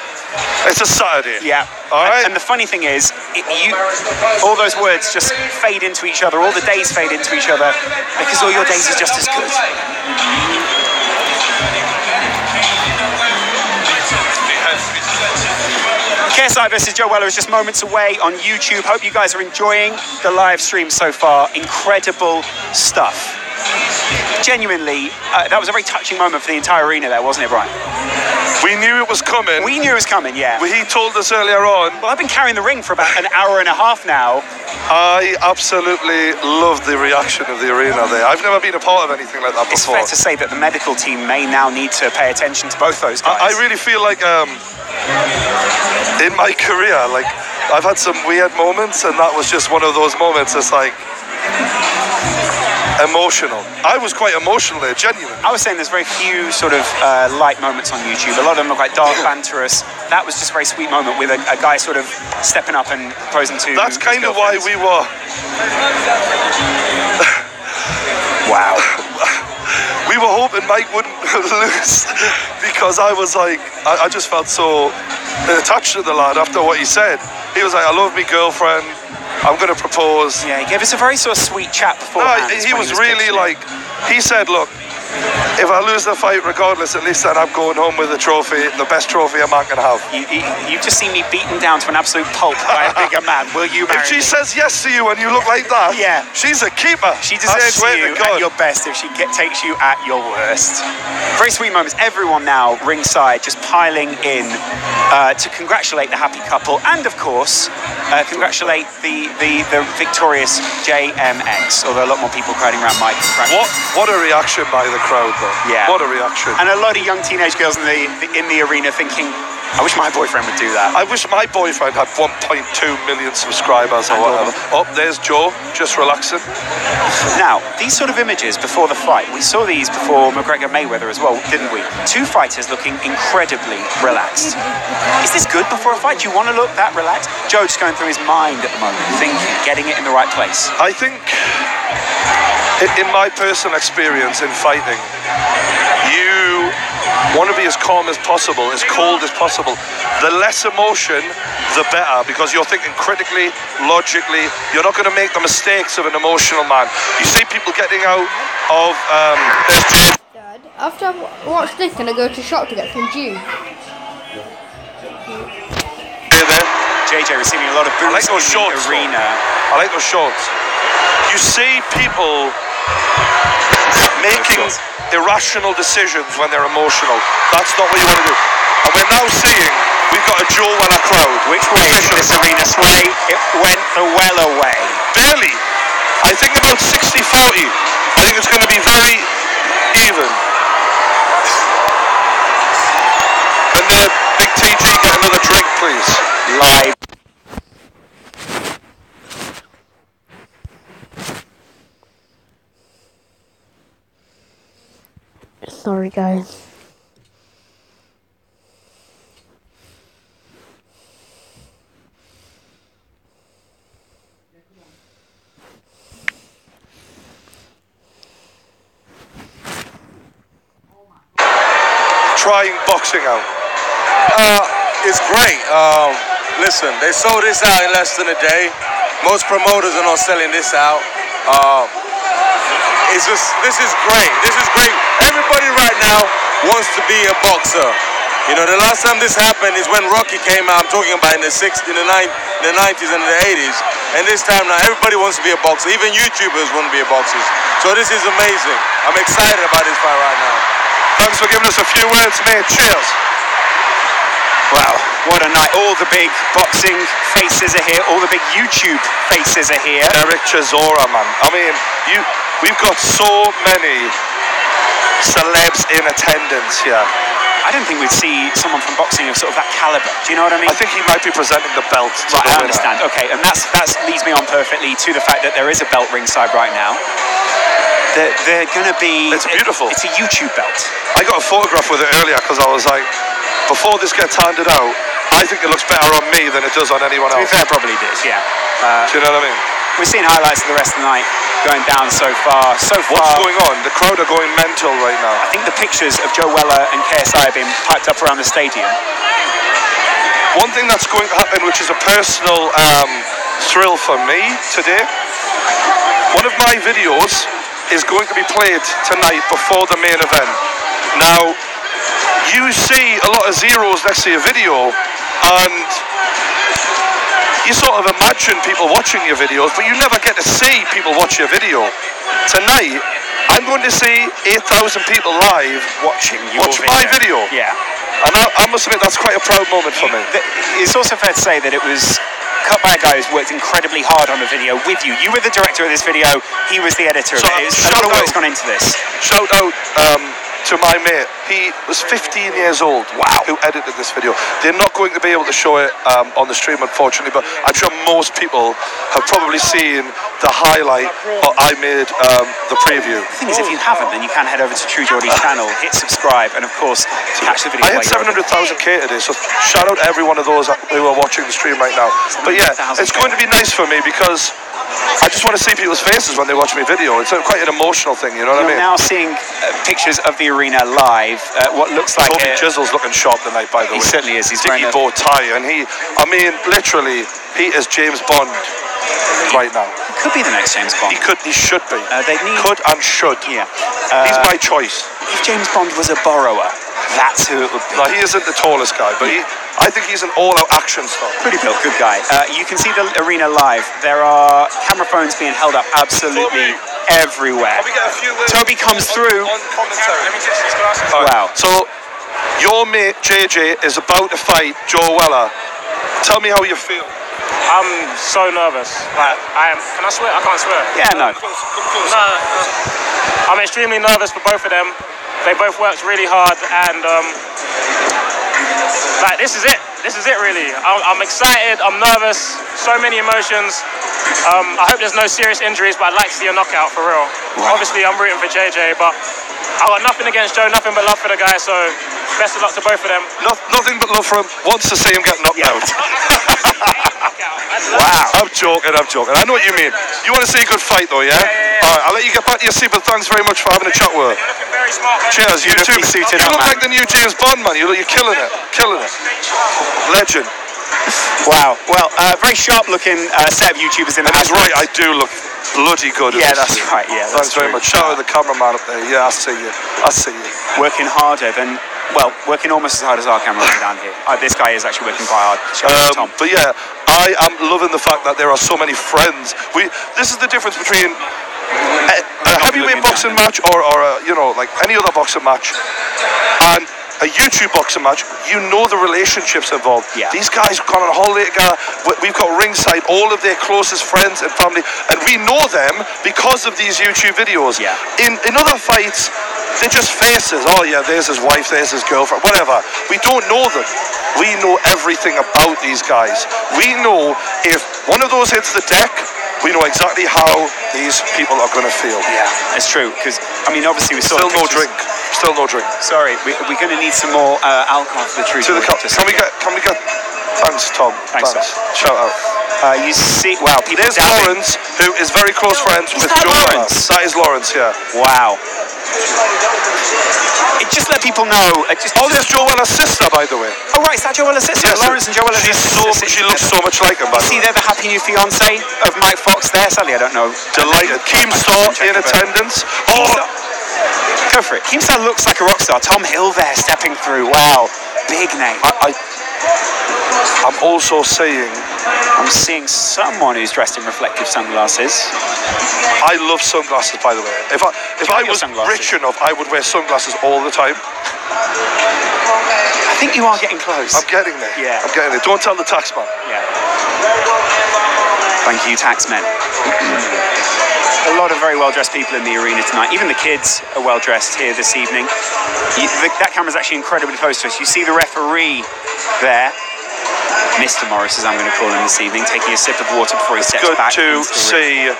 it's a Saturday. Yeah. All right. And the funny thing is, all those words just fade into each other. All the days fade into each other because all your days are just as good. KSI versus Joe Weller is just moments away on YouTube. Hope you guys are enjoying the live stream so far. Incredible stuff. Genuinely, that was a very touching moment for the entire arena there, wasn't it, Brian? We knew it was coming. We knew it was coming, yeah. He told us earlier on. Well, I've been carrying the ring for about an hour and a half now. I absolutely loved the reaction of the arena there. I've never been a part of anything like that It's before. fair to say that the medical team may now need to pay attention to both those guys. I really feel like in my career, like I've had some weird moments, and that was just one of those moments. It's like emotional. I was quite emotional there, genuinely. I was saying there's very few sort of light moments on YouTube. A lot of them are quite dark, banterous. That was just a very sweet moment with a guy sort of stepping up and proposing to. That's kind of why we were. Wow. We were hoping Mike wouldn't lose because I was like, I just felt so attached to the lad after what he said. He was like, I love my girlfriend. I'm going to propose. Yeah, he gave us a very sort of sweet chat beforehand. He was really like, he said, look, if I lose the fight regardless, at least then I'm going home with a trophy, the best trophy a man can have. You've just seen me beaten down to an absolute pulp by a bigger man. Will you marry If she me? says yes to you and you look like that, yeah, she's a keeper. She deserves you to God. at your best if she takes you at your worst. Very sweet moments. Everyone now ringside just piling in to congratulate the happy couple and, of course, congratulate the victorious JMX. Although a lot more people crowding around Mike. What a reaction by the crowd, though. Yeah. What a reaction. And a lot of young teenage girls in the arena thinking, I wish my boyfriend would do that. I wish my boyfriend had 1.2 million subscribers or whatever. Oh, there's Joe, just relaxing. Now, these sort of images before the fight, we saw these before McGregor Mayweather as well, didn't we? Two fighters looking incredibly relaxed. Is this good before a fight? Do you want to look that relaxed? Joe just going through his mind at the moment, thinking, getting it in the right place. I think, in my personal experience in fighting, you want to be as calm as possible, as cold as possible. The less emotion, the better, because you're thinking critically, logically. You're not going to make the mistakes of an emotional man. You see people getting out of Dad, after I watch this, can I go to shop to get some juice? JJ receiving a lot of boots I like those in shorts, the arena. I like those shorts. You see people making irrational decisions when they're emotional. That's not what you want to do. And we're now seeing we've got a Joe Weller crowd. Which way did this arena sway? It went the Weller way. Barely. I think about 60-40. I think it's going to be very even. And Big TG, get another drink, please. Live. Sorry, guys. Trying boxing out. It's great. Listen, they sold this out in less than a day. Most promoters are not selling this out. This is great. This is great. Everybody right now wants to be a boxer. You know, the last time this happened is when Rocky came out. I'm talking about in the 90s and the 80s. And this time now, everybody wants to be a boxer. Even YouTubers want to be a boxers. So this is amazing. I'm excited about this fight right now. Thanks for giving us a few words, mate. Cheers. Wow, what a night. All the big boxing faces are here. All the big YouTube faces are here. Derek Chisora, man. I mean, we've got so many celebs in attendance here. I don't think we'd see someone from boxing of sort of that caliber. Do you know what I mean? I think he might be presenting the belt. Right, I understand. Okay, and that leads me on perfectly to the fact that there is a belt ringside right now. They're going to be... It's beautiful. It's a YouTube belt. I got a photograph with it earlier because I was like, before this gets handed out, I think it looks better on me than it does on anyone else. To be fair, probably does, yeah. Do you know what I mean? We've seen highlights of the rest of the night going down so far. What's going on? The crowd are going mental right now. I think the pictures of Joe Weller and KSI have been piped up around the stadium. One thing that's going to happen, which is a personal thrill for me today, one of my videos is going to be played tonight before the main event. Now, you see a lot of zeros next to your video, and you sort of imagine people watching your videos, but you never get to see people watch your video. Tonight, I'm going to see 8,000 people live watch my video. Yeah. And I must admit, that's quite a proud moment for me. It's also fair to say that it was cut by a guy who's worked incredibly hard on the video with you. You were the director of this video, he was the editor of it. A lot of work's gone into this. Shout out to my mate. He was 15 years old. Wow. Who edited this video. They're not going to be able to show it on the stream, unfortunately, but I'm sure most people have probably seen the highlight I made the preview. The thing is, if you haven't, then you can head over to True Geordie's channel, hit subscribe, and of course, catch the video. I had 700,000k today, so shout out to every one of those who are watching the stream right now. But yeah, it's going to be nice for me because I just want to see people's faces when they watch my video. It's quite an emotional thing, you know what I mean? You're now seeing pictures of the arena live. What looks like Toby Jizzle's looking sharp tonight, by the way. He certainly is. He's Sticky wearing bow tie, and I mean, literally, he is James Bond right now. He could be the next James Bond. He should be. Could and should. Yeah. He's my choice. If James Bond was a borrower, that's who it would be. No, he isn't the tallest guy, but I think he's an all-out action star. Pretty built, good guy. You can see the arena live. There are camera phones being held up absolutely everywhere. Toby comes through. Wow. So, your mate JJ is about to fight Joe Weller. Tell me how you feel. I'm so nervous. Like, can I swear? I can't swear. Yeah, no. No. I'm extremely nervous for both of them. They both worked really hard, and like, this is it. This is it, really. I'm excited. I'm nervous. So many emotions. I hope there's no serious injuries, but I'd like to see a knockout for real. Wow. Obviously, I'm rooting for JJ, but I got nothing against Joe, nothing but love for the guy. So best of luck to both of them. Nothing but love for him. Wants to see him get knocked out. Wow. I'm joking. I know what you mean. You want to see a good fight, though, yeah? All right, I'll let you get back to your seat, but thanks very much for having a chat with her. Cheers, you too. You look like the new James Bond, man. You're killing it. Legend. Wow. Well, very sharp-looking set of YouTubers in the house. That's right. I do look bloody good. Yeah, that's right. Yeah, thanks very much. Shout out to the cameraman up there. Yeah, I see you. Working harder than, well, working almost as hard as our cameraman down here. This guy is actually working quite hard. Shout out to Tom. But yeah, I am loving the fact that there are so many friends. This is the difference between a heavyweight boxing match or like any other boxing match and a YouTube boxing match. You know the relationships involved. Yeah. These guys have gone on a holiday together. We've got ringside all of their closest friends and family, and we know them because of these YouTube videos. Yeah. In other fights, they're just faces. Oh yeah, there's his wife, there's his girlfriend, whatever. We don't know them. We know everything about these guys. We know if one of those hits the deck, we know exactly how these people are going to feel. Yeah, it's true. Because, I mean, obviously we saw still no drink. Still no drink. Sorry, we're going to need some more alcohol for the truth. To the cup. Can we get? Thanks, Tom. Thanks. Shout out. You see, wow, people. There's Lawrence, who is very close friends with Joe Lawrence. That is Lawrence, yeah. Wow. Just let people know. There's Joella's sister, by the way. Oh, right, is that Joella's sister? Yes, Lawrence and Joella's sister. She looks so much like him, by the way. See, they're the happy new fiance of Mike Fox there. Sadly, I don't know. Delighted. Keemstar in attendance. Go for it. Keemstar looks like a rock star. Tom Hill there stepping through. Wow. Big name. I'm also seeing someone who's dressed in reflective sunglasses. I love sunglasses, by the way. If I was rich enough, I would wear sunglasses all the time. I think you are getting close. I'm getting there. Yeah. I'm getting there. Don't tell the taxman. Yeah. Thank you, taxmen. A lot of very well-dressed people in the arena tonight. Even the kids are well-dressed here this evening. That camera's actually incredibly close to us. You see the referee there. Mr. Morris, as I'm going to call him this evening, taking a sip of water before he steps back. Good to see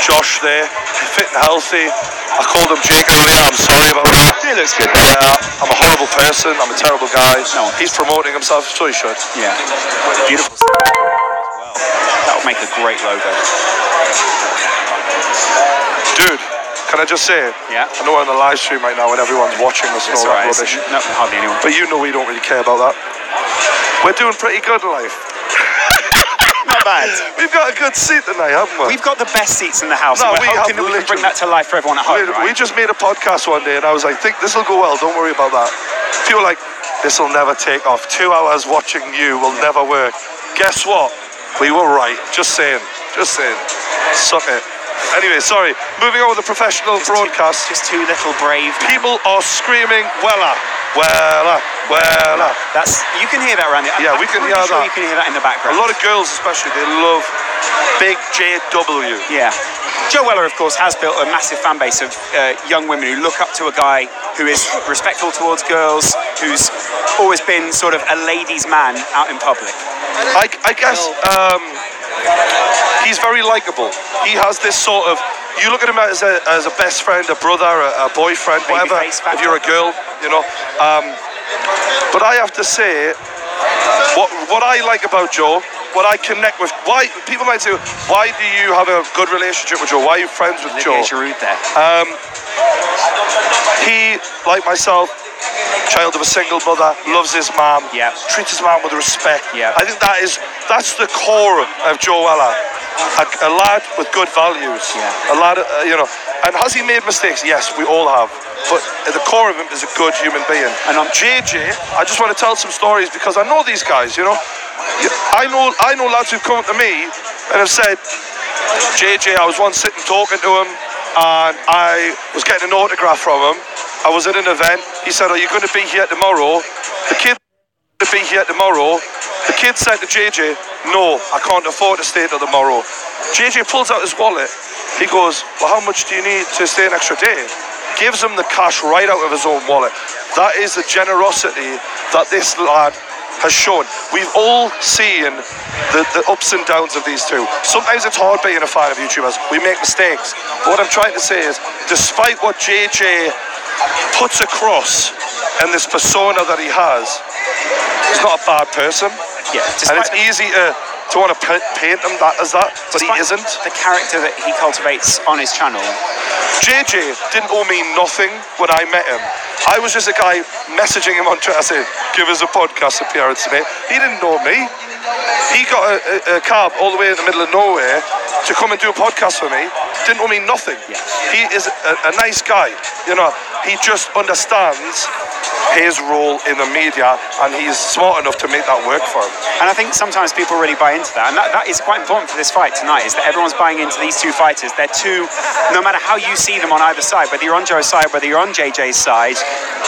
Josh there, fit and healthy. I called him Jake earlier, I'm sorry about that. He looks good. Yeah, I'm a horrible person, I'm a terrible guy. No, he's promoting himself, so he should. Yeah. Beautiful as well. That would make a great logo. Dude, can I just say, yeah. I know we're on the live stream right now and everyone's watching us and all that rubbish. No, hardly anyone. But you know we don't really care about that. We're doing pretty good in life. Not bad. We've got a good seat tonight, haven't we? We've got the best seats in the house. No, and we're hoping that we can bring that to life for everyone at home, right? We just made a podcast one day and I was like, think this will go well, don't worry about that. People are like, this will never take off. 2 hours watching you will never work. Guess what? We were right. Just saying. Suck it. Anyway, sorry. Moving on with the professional broadcast. Just too little brave. People are screaming, Wella. You can hear that around the. Yeah, we can hear that. You can hear that in the background. A lot of girls, especially, they love Big JW. Yeah. Joe Weller, of course, has built a massive fan base of young women who look up to a guy who is respectful towards girls, who's always been sort of a ladies' man out in public. I guess he's very likable. He has this sort of. You look at him as a best friend, a brother, a boyfriend, whatever. If you're a girl, you know. But I have to say, what I like about Joe, what I connect with, why people might say, why do you have a good relationship with Joe? Why are you friends with Joe? He, like myself, child of a single mother, loves his mom, treats his mom with respect. I think that's the core of Joe Weller. A lad with good values, a lad, and has he made mistakes? Yes, we all have. But at the core of him is a good human being. And on JJ, I just want to tell some stories because I know these guys. I know lads who've come up to me and have said, JJ, I was once sitting talking to him, and I was getting an autograph from him. I was at an event. He said, "Are you going to be here tomorrow?" The kid to be here tomorrow. The kid said to JJ, "No, I can't afford to stay till tomorrow." JJ pulls out his wallet. He goes, "Well, how much do you need to stay an extra day?" Gives him the cash right out of his own wallet. That is the generosity that this lad has shown. We've all seen the ups and downs of these two. Sometimes it's hard being a fan of YouTubers. We make mistakes. But what I'm trying to say is, despite what JJ puts across and this persona that he has, he's not a bad person. Yeah, and it's easy to want to paint him as that, but he isn't. The character that he cultivates on his channel. JJ didn't owe me nothing when I met him. I was just a guy messaging him on Twitter saying, "Give us a podcast appearance today." He didn't know me. He got a cab all the way in the middle of nowhere to come and do a podcast for me. Didn't owe me nothing. Yeah. He is a nice guy. He just understands his role in the media, and he's smart enough to make that work for him. And I think sometimes people really buy into that, and that is quite important for this fight tonight, is that everyone's buying into these two fighters. They're two, no matter how you see them on either side, whether you're on Joe's side, whether you're on JJ's side,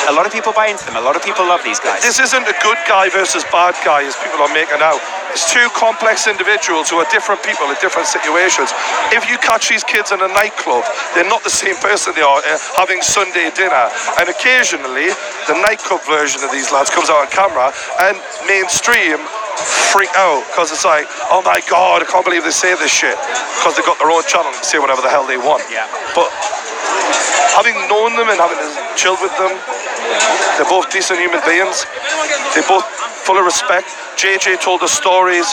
a lot of people buy into them. A lot of people love these guys. This isn't a good guy versus bad guy, as people are making out. It's two complex individuals who are different people in different situations. If you catch these kids in a nightclub, they're not the same person they are having Sunday dinner. And occasionally, the nightclub version of these lads comes out on camera, and mainstream freak out because it's like, oh my God, I can't believe they say this shit, because they've got their own channel and say whatever the hell they want. Yeah. But having known them and having chilled with them, they're both decent human beings. They're both full of respect. JJ told us stories.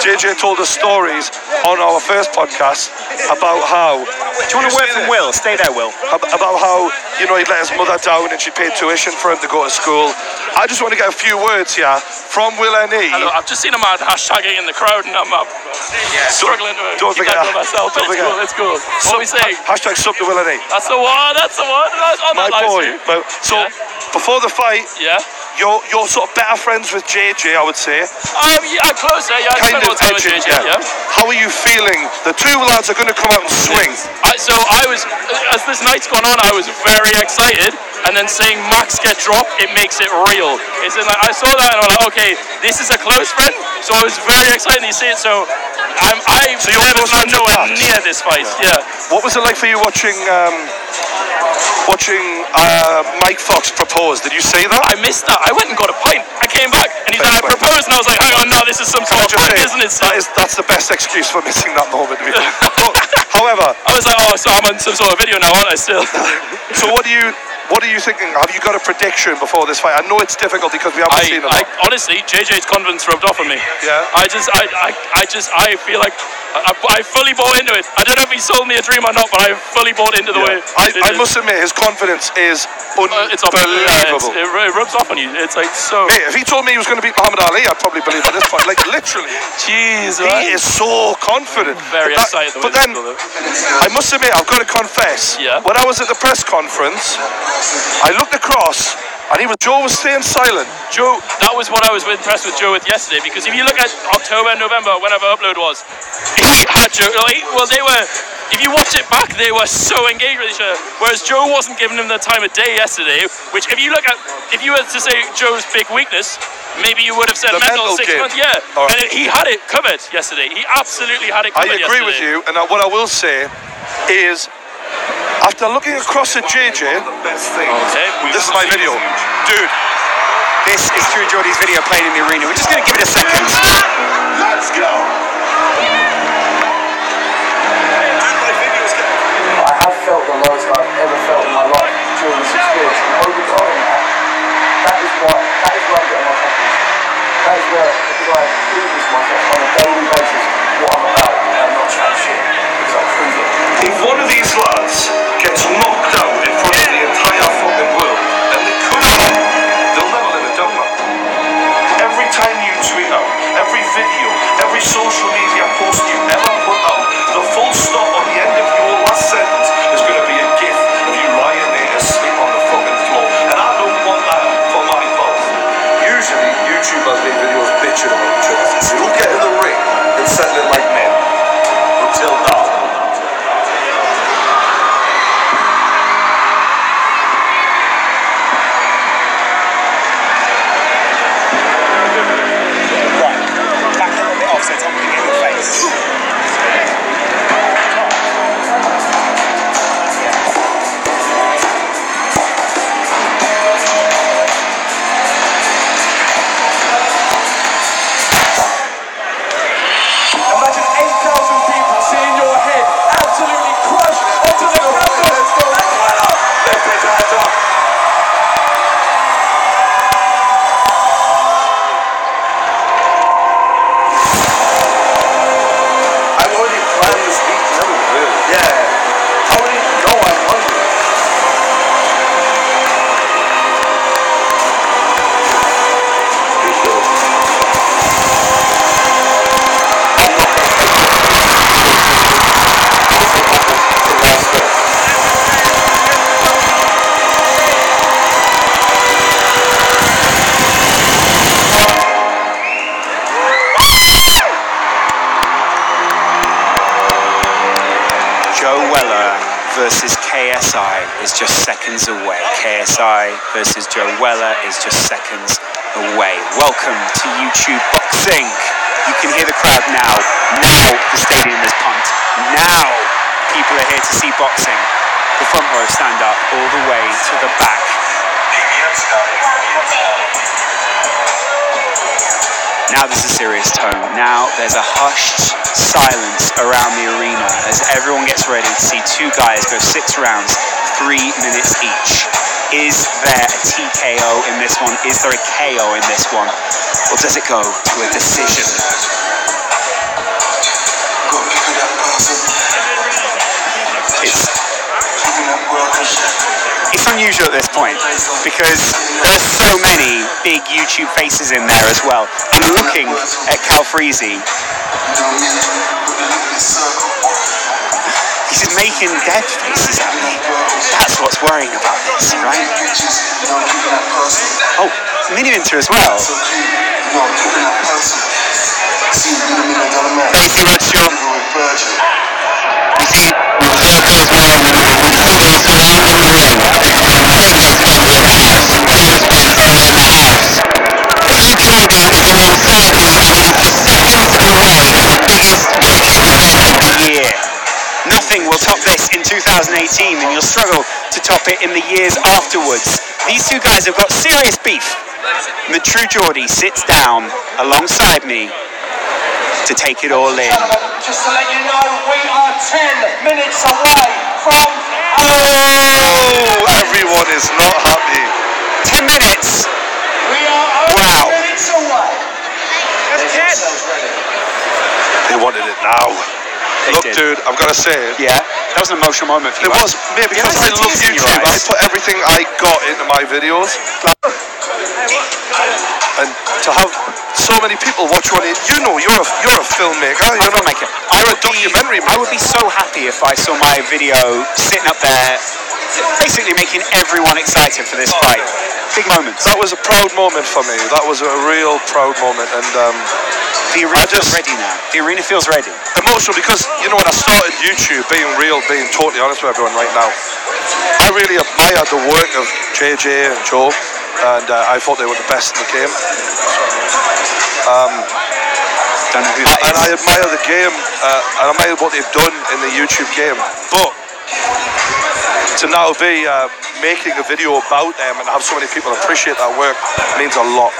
JJ told us stories on our first podcast about how. Do you want a word from Will? Stay there, Will. About how, you know, he'd let his mother down and she paid tuition for him to go to school. I just want to get a few words here from Will N.E. Hello, I've just seen a man hashtagging in the crowd and I'm struggling to don't keep forget that to myself. But it's cool. What are we saying? Hashtag sub to Will N.E. That's the one. On my boy. So, before the fight, yeah. You're sort of better friends with JJ, I would say. Yeah, closer. Yeah, I spent more time with JJ. Yeah. How are you feeling? The two lads are going to come out and swing. So I was, as this night's gone on, I was very excited, and then seeing Max get dropped, it makes it real. It's in like I saw that and I'm like, okay, this is a close friend. So I was very excited to see it. So So you're not nowhere near this fight. Yeah. What was it like for you watching Mike Fox propose? Did you see that? I missed that. I went and got a pint. I came back and he's like, I proposed, and I was like, hang on, no, this is some sort of prank, isn't it? That's the best excuse for missing that moment. However, I was like, oh, so I'm on some sort of video now, aren't I? Still. So what are you thinking? Have you got a prediction before this fight? I know it's difficult because we haven't seen it. Honestly, JJ's confidence rubbed off on me. Yeah. I feel like I fully bought into it. I don't know if he sold me a dream or not, but I fully bought into the way. I must admit, his confidence is unbelievable. It rubs off on you. It's like so. Mate, if he told me he was going to beat Muhammad Ali, I'd probably believe at this point. Like literally. Jeez, he is so confident. Very excited. But then, I must admit, I've got to confess. Yeah. When I was at the press conference, I looked across. And Joe was staying silent. Joe, that was what I was impressed with Joe with yesterday, because if you look at October and November, whenever upload was, he had Joe, if you watch it back, they were so engaged with each other, whereas Joe wasn't giving him the time of day yesterday, which if you were to say Joe's big weakness, maybe you would have said mental 6 months, yeah. Right. And he had it covered yesterday. He absolutely had it covered yesterday. I agree with you, and what I will say is, after looking across at JJ, this is my video. Dude, this is True Geordie's video playing in the arena. We're just going to give it a second. Let's go! I have felt the lowest I've ever felt in my life during this experience. And over time now, that is where I'm getting my confidence. That is where, because I have proven to myself on a daily basis what I'm about, and I'm not chat shit, because I prove it. If one of these lads gets knocked out in front of the entire fucking world, and they come out, they'll never live it down, man. Every time you tweet out, every video, every social media post you ever put out, the full stop on the end of your last sentence is going to be a gif of you lying there asleep on the fucking floor. And I don't want that for my mouth. Usually, YouTubers make videos bitching about each other. So you'll get in the ring and settle it like men. Until now. versus KSI is just seconds away. KSI versus Joe Weller is just seconds away. Welcome to YouTube Boxing. You can hear the crowd now. Now the stadium is pumped. Now people are here to see boxing. The front row stand up all the way to the back. Now there's a serious tone. Now there's a hushed silence around the arena as everyone gets ready to see two guys go 6 rounds, 3 minutes each. Is there a TKO in this one? Is there a KO in this one? Or does it go to a decision? It's unusual at this point because there's so many big YouTube faces in there as well. I'm looking at Calfreezy. He's just making dead faces at me. That's what's worrying about this, right? Oh, Mini Minter as well. Thank you, Roger. Nothing will top this in 2018, and you'll struggle to top it in the years afterwards. These two guys have got serious beef. And the true Geordie sits down alongside me to take it all in. Just to let you know, we are 10 minutes away from... Oh, everyone is not happy. 10 minutes? We are only wow. minutes away. They wanted it now. Look, dude, I've got to say it. Yeah, that was an emotional moment for you. It was, mate, because I love YouTube. I put everything I got into my videos. And to have so many people watch one, you know, you're a filmmaker. You're a filmmaker. You're a documentary maker. I would be so happy if I saw my video sitting up there, basically making everyone excited for this fight. Big moments. That was a proud moment for me. That was a real proud moment, and the arena feels ready now. The arena feels ready. Emotional because, you know, when I started YouTube, being totally honest with everyone right now, I really admired the work of JJ and Joe, and I thought they were the best in the game. Don't know who that is. And I admire the game, and I admire what they've done in the YouTube game. But to now be making a video about them and have so many people appreciate that work means a lot.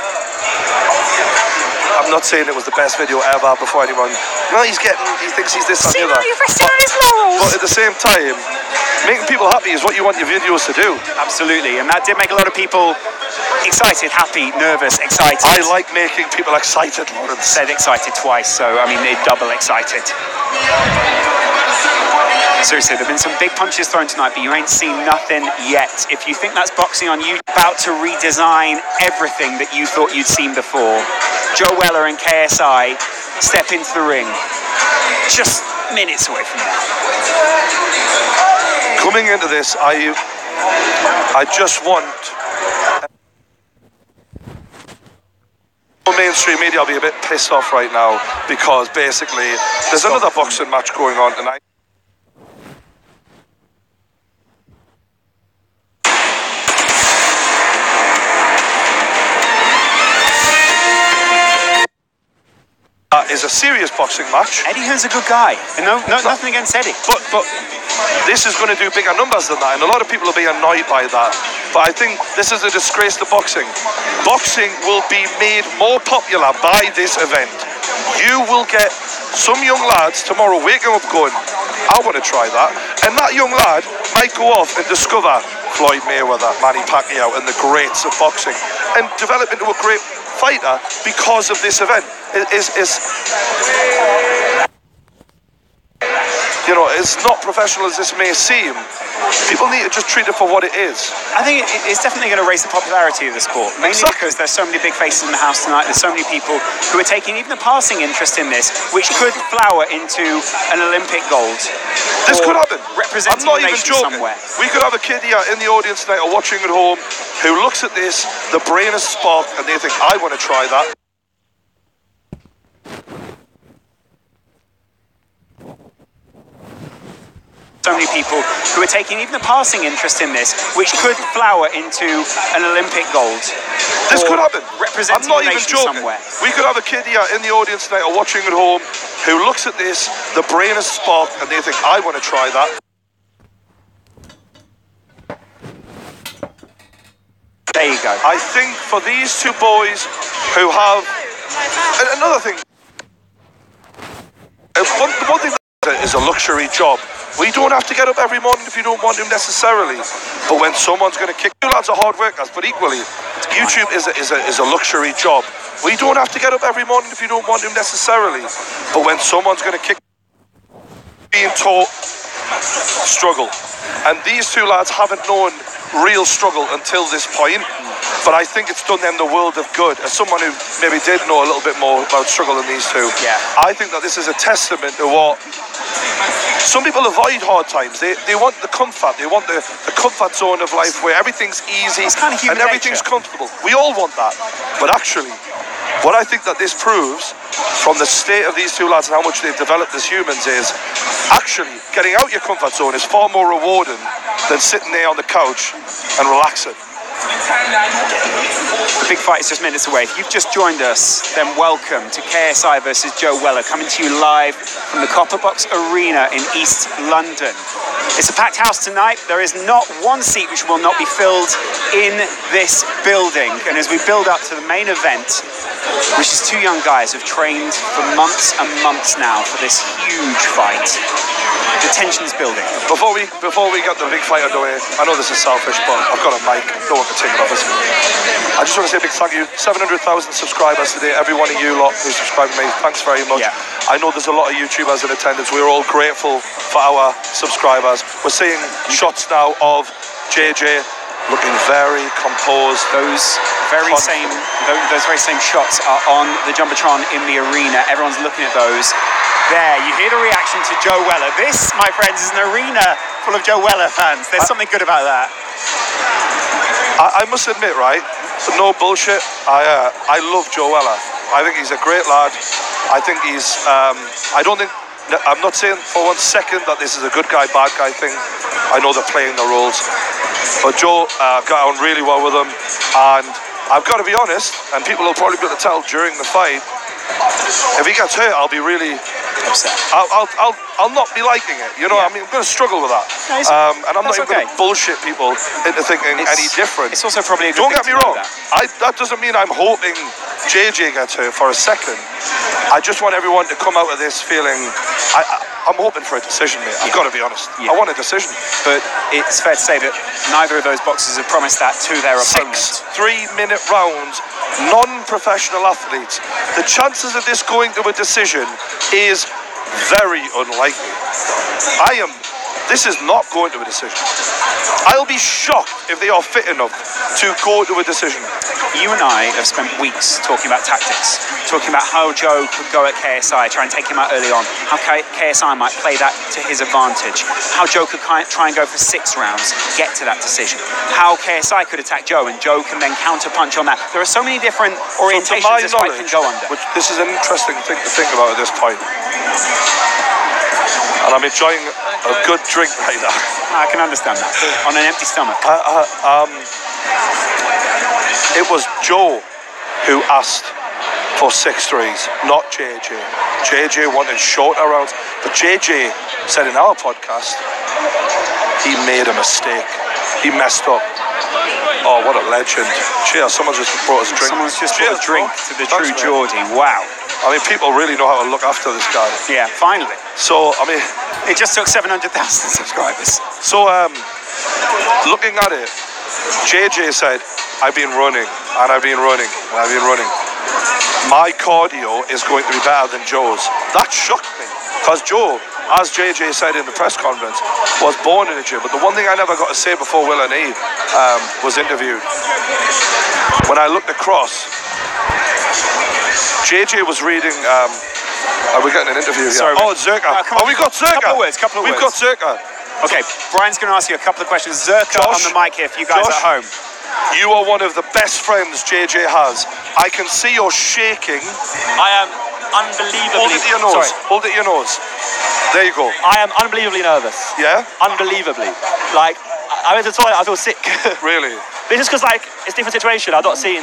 I'm not saying it was the best video ever before anyone. No, he thinks he's this and the other. But at the same time, making people happy is what you want your videos to do. Absolutely, and that did make a lot of people excited, happy, nervous, excited. I like making people excited, Lawrence. Said excited twice, so I mean they're double excited. Seriously, there have been some big punches thrown tonight, but you ain't seen nothing yet. If you think that's boxing on you, about to redesign everything that you thought you'd seen before. Joe Weller and KSI step into the ring. Just minutes away from that. Coming into this, I just want mainstream media. I'll be a bit pissed off right now because basically there's another boxing match going on tonight. Is a serious boxing match. Eddie Hearn's a good guy. Nothing against Eddie. But this is going to do bigger numbers than that, and a lot of people will be annoyed by that. But I think this is a disgrace to boxing. Boxing will be made more popular by this event. You will get some young lads tomorrow waking up going, I want to try that. And that young lad might go off and discover Floyd Mayweather, Manny Pacquiao, and the greats of boxing, and develop into a great fighter because of this event. You know, it's not professional as this may seem. People need to just treat it for what it is. I think it's definitely going to raise the popularity of the sport, mainly because there's so many big faces in the house tonight. There's so many people who are taking even a passing interest in this, which could flower into an Olympic gold. This could happen. Representing I'm not even joking. Somewhere. We could have a kid here in the audience tonight or watching at home who looks at this, the brain is sparked, and they think, I want to try that. So many people who are taking even a passing interest in this, which could flower into an Olympic gold. This could happen. Representing I'm not even joking. Somewhere. We could have a kid here in the audience tonight or watching at home who looks at this, the brain is sparked, and they think, I want to try that. There you go. I think for these two boys who have And another thing, one thing that is a luxury job. We don't have to get up every morning if you don't want to necessarily. But when someone's going to kick you, lads are hard workers. But equally, YouTube is a luxury job. We don't have to get up every morning if you don't want to necessarily. But when someone's going to kick, being taught struggle. And these two lads haven't known real struggle until this point. But I think it's done them the world of good. As someone who maybe did know a little bit more about struggle than these two, I think that this is a testament to what some people avoid hard times. They want the comfort. They want the comfort zone of life where everything's easy and everything's comfortable. We all want that. But actually, what I think that this proves from the state of these two lads and how much they've developed as humans is actually getting out your comfort zone is far more rewarding than sitting there on the couch and relaxing. The big fight is just minutes away. If you've just joined us, then welcome to KSI versus Joe Weller, coming to you live from the Copper Box Arena in East London. It's a packed house tonight. There is not one seat which will not be filled in this building. And as we build up to the main event, which is two young guys who've trained for months and months now for this huge fight, the tension's building. Before we get the big fight underway, I know this is selfish, but I've got a mic. Don't want to take it off. I just want to say a big thank you. 700,000 subscribers today. Every one of you lot who subscribed to me, thanks very much. I know there's a lot of YouTubers in attendance. We're all grateful for our subscribers. We're seeing shots now of JJ looking very composed. Those very same shots are on the Jumbotron in the arena. Everyone's looking at those. There, you hear the reaction to Joe Weller. This, my friends, is an arena full of Joe Weller fans. There's something good about that. I must admit, right, no bullshit, I love Joe Weller. I think he's a great lad. I think he's, I'm not saying for 1 second that this is a good guy, bad guy thing. I know they're playing the roles. But Joe got on really well with him. And I've got to be honest, and people will probably be able to tell during the fight, if he gets hurt, I'll be really upset. I'll not be liking it. You know, I mean, I'm going to struggle with that. And I'm not even going to bullshit people into thinking any different. It's also probably a good Don't get me wrong. That doesn't mean I'm hoping JJ gets hurt for a second. I just want everyone to come out of this feeling. I'm hoping for a decision, mate. I've got to be honest. I want a decision. But it's fair to say that neither of those boxers have promised that to their opponents. 6 3-minute rounds, non-professional athletes. The chances of this going to a decision is very unlikely. This is not going to a decision. I'll be shocked if they are fit enough to go to a decision. You and I have spent weeks talking about tactics, talking about how Joe could go at KSI, try and take him out early on, how KSI might play that to his advantage, how Joe could try and go for 6 rounds, get to that decision, how KSI could attack Joe and Joe can then counter-punch on that. There are so many different orientations this fight can go under. This is an interesting thing to think about at this point. And I'm enjoying a good drink right now. I can understand that. On an empty stomach. It was Joe who asked for 6-3s, not JJ. JJ wanted shorter rounds, but JJ said in our podcast he made a mistake. He messed up. Oh, what a legend. Cheers, someone just brought us a drink. Someone's just brought a drink to the True Geordie. Wow. I mean, people really know how to look after this guy. Yeah, finally. So, I mean... It just took 700,000 subscribers. So, looking at it, JJ said, I've been running, and I've been running, and I've been running. My cardio is going to be better than Joe's. That shocked me, because Joe, as JJ said in the press conference, was born in a gym. But the one thing I never got to say before Will and Eve was interviewed, when I looked across, JJ was reading... are we getting an interview here? Sorry, Zerka. We got Zerka. Couple of words. We've got Zerka. Okay, Brian's going to ask you a couple of questions. Zerka on the mic here for you guys at home. You are one of the best friends JJ has. I can see you're shaking. I am unbelievably... Hold it to your nose. Sorry. Hold it to your nose. There you go. I am unbelievably nervous. Yeah? Unbelievably. Like, I went to the toilet, I feel sick. Really? But it's just because, like, it's a different situation. I've not seen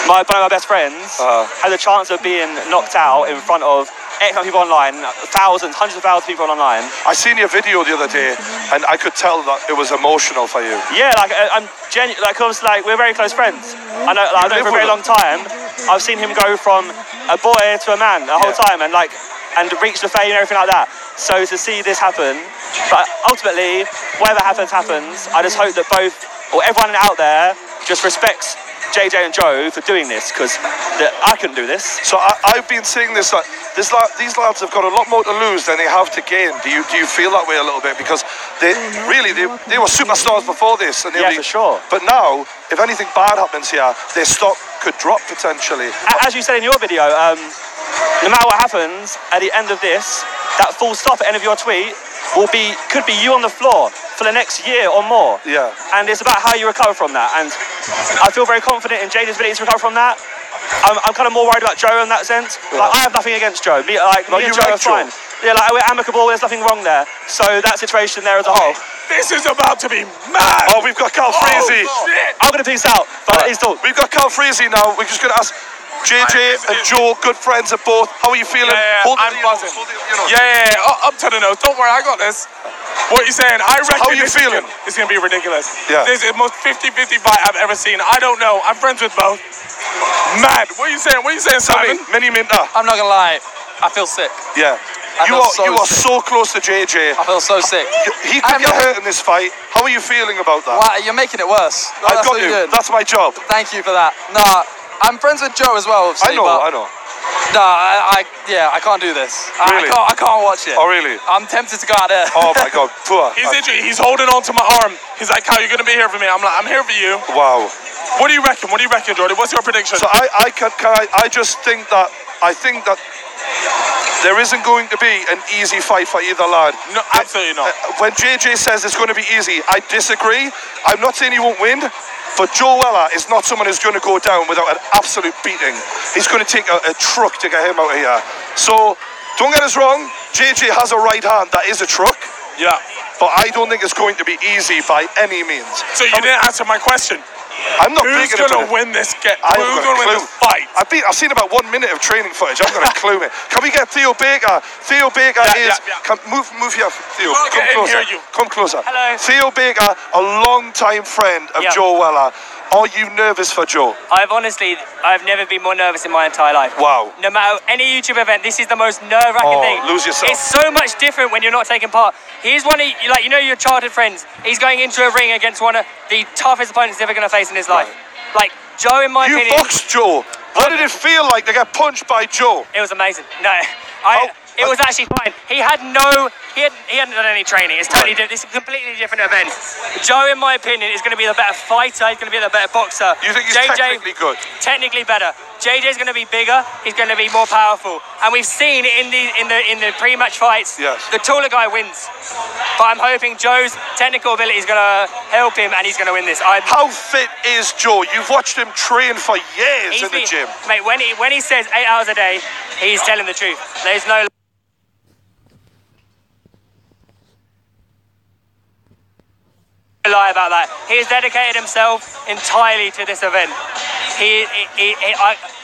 one of my best friends had a chance of being knocked out in front of X amount of people online, thousands, hundreds of thousands of people online. I seen your video the other day, and I could tell that it was emotional for you. Yeah, like I'm genuine. Like, obviously, like we're very close friends. I know him for a very long time, I've seen him go from a boy to a man the whole time, and reach the fame and everything like that. So to see this happen, but ultimately, whatever happens, I just hope that everyone out there just respects JJ and Joe for doing this, because I couldn't do this. So I've been seeing this. These lads have got a lot more to lose than they have to gain. Do you feel that way a little bit? Because they were superstars before this, and for sure. But now, if anything bad happens here, their stock could drop potentially. As you said in your video, no matter what happens at the end of this, that full stop at the end of your tweet could be you on the floor for the next year or more. Yeah. And it's about how you recover from that. And I feel very confident in JJ's ability to recover from that. I'm kind of more worried about Joe in that sense. Yeah. I have nothing against Joe. Me and Joe are fine. Yeah, we're amicable. There's nothing wrong there. So that situation there as a whole. This is about to be mad. Oh, we've got Cal Freezy. I'm going to peace out. But he's talk. We've got Cal Freezy now. We're just going to ask JJ and Joe, good friends of both. How are you feeling? I'm buzzing. Up to the nose. Don't worry, I got this. What are you saying? I reckon how are you feeling? It's going to be ridiculous. Yeah. This is the most 50-50 fight I've ever seen. I don't know. I'm friends with both. Mad. What are you saying? Simon? Mini Minter. I'm not going to lie. I feel sick. Yeah. You are so close to JJ. I feel so sick. He could get hurt in this fight. How are you feeling about that? Wow, you're making it worse. I've got you. That's my job. Thank you for that. Nah, I'm friends with Joe as well. I know. Nah, I can't do this. Really? I can't watch it. Oh, really? I'm tempted to go out there. Oh, my God. Poor. He's injured. He's holding on to my arm. He's like, Kyle, you're going to be here for me. I'm like, I'm here for you. Wow. What do you reckon? Jordan? What's your prediction? So I just think that there isn't going to be an easy fight for either lad. No, absolutely not. When JJ says it's going to be easy, I disagree. I'm not saying he won't win, but Joe Weller is not someone who's going to go down without an absolute beating. He's going to take a truck to get him out of here. So don't get us wrong, JJ has a right hand that is a truck. Yeah. But I don't think it's going to be easy by any means. So you didn't answer my question. I'm not Who's going to win this fight? I've seen about 1 minute of training footage. I'm going to clue me. Can we get Theo Baker? Theo Baker move here, Theo. Come closer. Come closer. Hello. Theo Baker, a long-time friend of Joe Weller. Are you nervous for Joe? I've never been more nervous in my entire life. Wow. No matter any YouTube event, this is the most nerve-wracking thing. Lose yourself. It's so much different when you're not taking part. He's one of, your childhood friends. He's going into a ring against one of the toughest opponents he's ever going to face in his life. Like, Joe, in my opinion... You boxed Joe. What did it feel like to get punched by Joe? It was amazing. No, it was actually fine. He hadn't done any training. It's totally different. It's a completely different event. Joe, in my opinion, is going to be the better fighter. He's going to be the better boxer. You think he's technically good? Technically better. JJ's going to be bigger. He's going to be more powerful. And we've seen in the pre-match fights, the taller guy wins. But I'm hoping Joe's technical ability is going to help him, and he's going to win this. How fit is Joe? You've watched him train for years in the gym. Mate, when he says 8 hours a day, he's telling the truth. There's no lie about that. He has dedicated himself entirely to this event.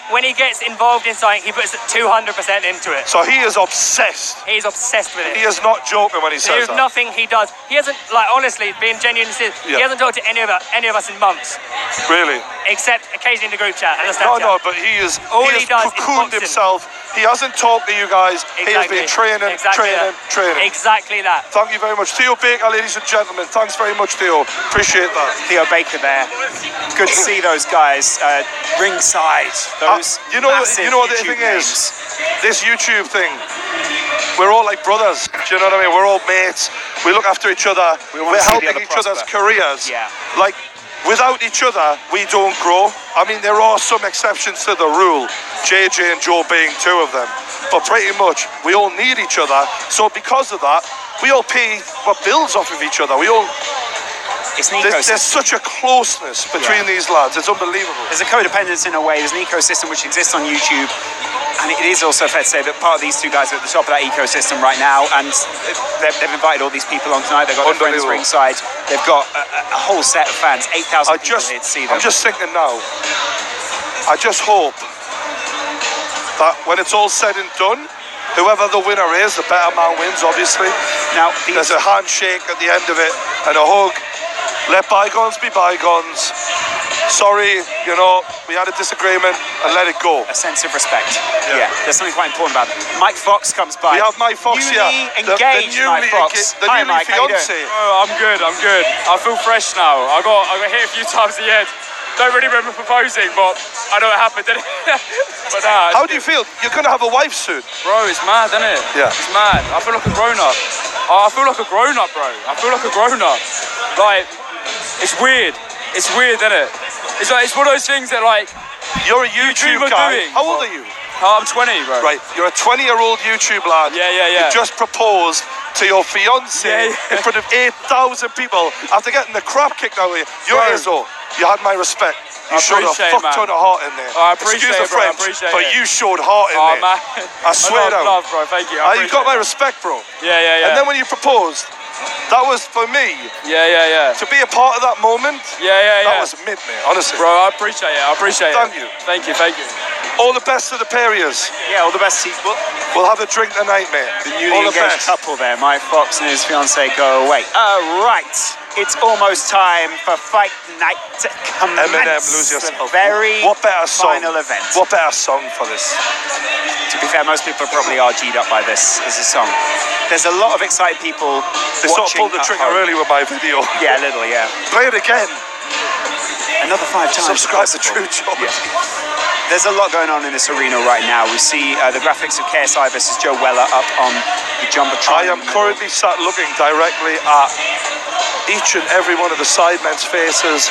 When he gets involved in something, he puts 200% into it. So he is obsessed. He's obsessed with it. He is not joking when he says There's nothing he does. He hasn't, honestly, being genuine, he hasn't talked to any of us in months. Really? Except occasionally in the group chat and the Snapchat. No, but he has cocooned himself. He hasn't talked to you guys. Exactly. He has been training. Exactly that. Thank you very much. Theo Baker, ladies and gentlemen. Thanks very much, Theo. Appreciate that. Theo Baker there. Good to see those guys ringside. You know what the thing is? This YouTube thing, we're all like brothers. Do you know what I mean? We're all mates. We look after each other. We're helping each other's careers. Yeah. Like, without each other, we don't grow. I mean, there are some exceptions to the rule, JJ and Joe being two of them. But pretty much, we all need each other. So because of that, we all pay bills off of each other. There's such a closeness between these lads. It's unbelievable. There's a codependence in a way. There's an ecosystem which exists on YouTube. And it is also fair to say that part of these two guys are at the top of that ecosystem right now. And they've invited all these people on tonight. They've got their friends ringside. They've got a whole set of fans, 8,000 people here to see them. I'm just thinking now, I just hope that when it's all said and done, whoever the winner is, the better man wins, obviously. Now, there's a handshake at the end of it and a hug. Let bygones be bygones. sorry, you know, we had a disagreement and let it go. A sense of respect. Yeah. There's something quite important about it. Mike Fox comes by. We have Mike Fox here. Engaged Mike Fox. Hi, newly Mike, how you doing? fiance. Oh, I'm good. I feel fresh now. I got hit a few times in the head. Don't really remember proposing, but I know it happened, didn't it? But nah. How do you feel? You're gonna have a wife soon. Bro, it's mad, isn't it? Yeah. It's mad. I feel like a grown-up. I feel like a grown-up, bro. I feel like a grown-up. Like, it's weird. It's weird, isn't it? It's like, it's one of those things that, like, you're a YouTube guy. How old are you? I'm 20, bro. Right, you're a 20-year-old YouTube lad. Yeah. You just proposed to your fiance in front of 8,000 people after getting the crap kicked out of you. You're Izzo. You had my respect. You showed a fuck ton of heart in there. I appreciate Excuse the it, bro. French, I appreciate but it. you showed heart in there. Man. I swear down. Love, bro. Thank you. You got my respect, bro. Yeah. And then when you proposed, that was for me. Yeah. To be a part of that moment. Yeah. That was mid, mate. Honestly. Bro, I appreciate it. Thank you. Thank you. All the best to the Perriers. Yeah, all the best to you. We'll have a drink tonight, mate. The newly engaged couple there, Mike Fox and his fiancée, go away. Right, it's almost time for Fight Night to commence. Eminem, Lose Yourself. What better song? Final event. What better song for this? To be fair, most people probably are G'd up by this as a song. There's a lot of excited people They sort of watching pulled the at trigger home. early with my video. Yeah, a little, yeah. Play it again. Another 5 times. Subscribe to True Joe. Yeah. There's a lot going on in this arena right now. We see the graphics of KSI versus Joe Weller up on the Jumbotron. I am currently sat looking directly at each and every one of the sidemen's faces.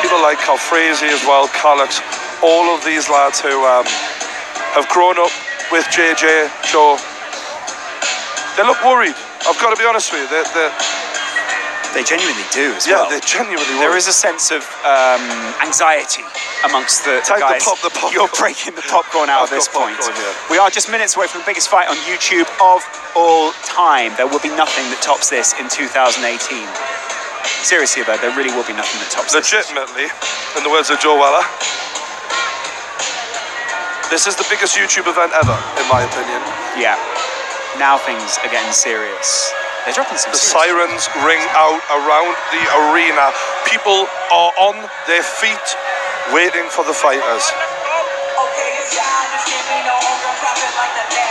People like Calfrezi as well, Callux, all of these lads who have grown up with JJ, Joe. They look worried. I've got to be honest with you. They genuinely do as Yeah, well. they genuinely worry. There is a sense of anxiety amongst the Time to guys. pop the popcorn. You're breaking the popcorn out at this point. popcorn, yeah. We are just minutes away from the biggest fight on YouTube of all time. There will be nothing that tops this in 2018. Seriously, though, there really will be nothing that tops this. Legitimately, in the words of Joe Weller, this is the biggest YouTube event ever, in my opinion. Yeah. Now things are getting serious. They're dropping some The serious. sirens ring out around the arena. People are on their feet waiting for the fighters.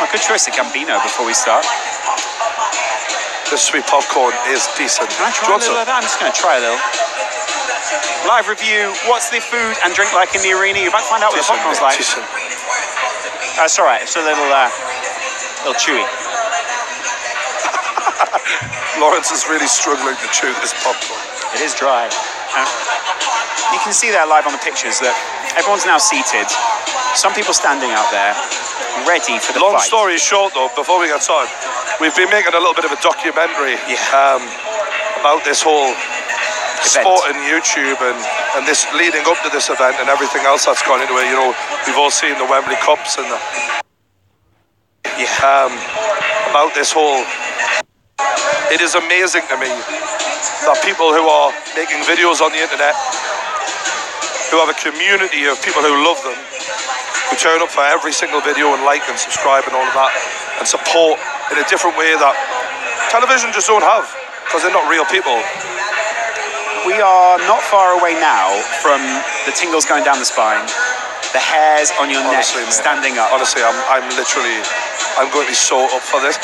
A good choice of Gambino before we start. The sweet popcorn is decent. Can I try a little of that? I'm just going to try a little. Live review. What's the food and drink like in the arena? You're about to find out what the popcorn's like. That's all right. It's a little chewy. Lawrence is really struggling to chew this popcorn. It is dry. You can see there live on the pictures that everyone's now seated. Some people standing out there, ready for the Long fight. story short, though, before we get started, we've been making a little bit of a documentary about this whole sport in YouTube and this leading up to this event and everything else that's gone into it. You know, we've all seen the Wembley Cups and about this whole. It is amazing to me that people who are making videos on the internet, who have a community of people who love them, who turn up for every single video and like and subscribe and all of that, and support in a different way that television just don't have, because they're not real people. We are not far away now from the tingles going down the spine, the hairs on your neck standing up. Honestly, I'm going to be so up for this.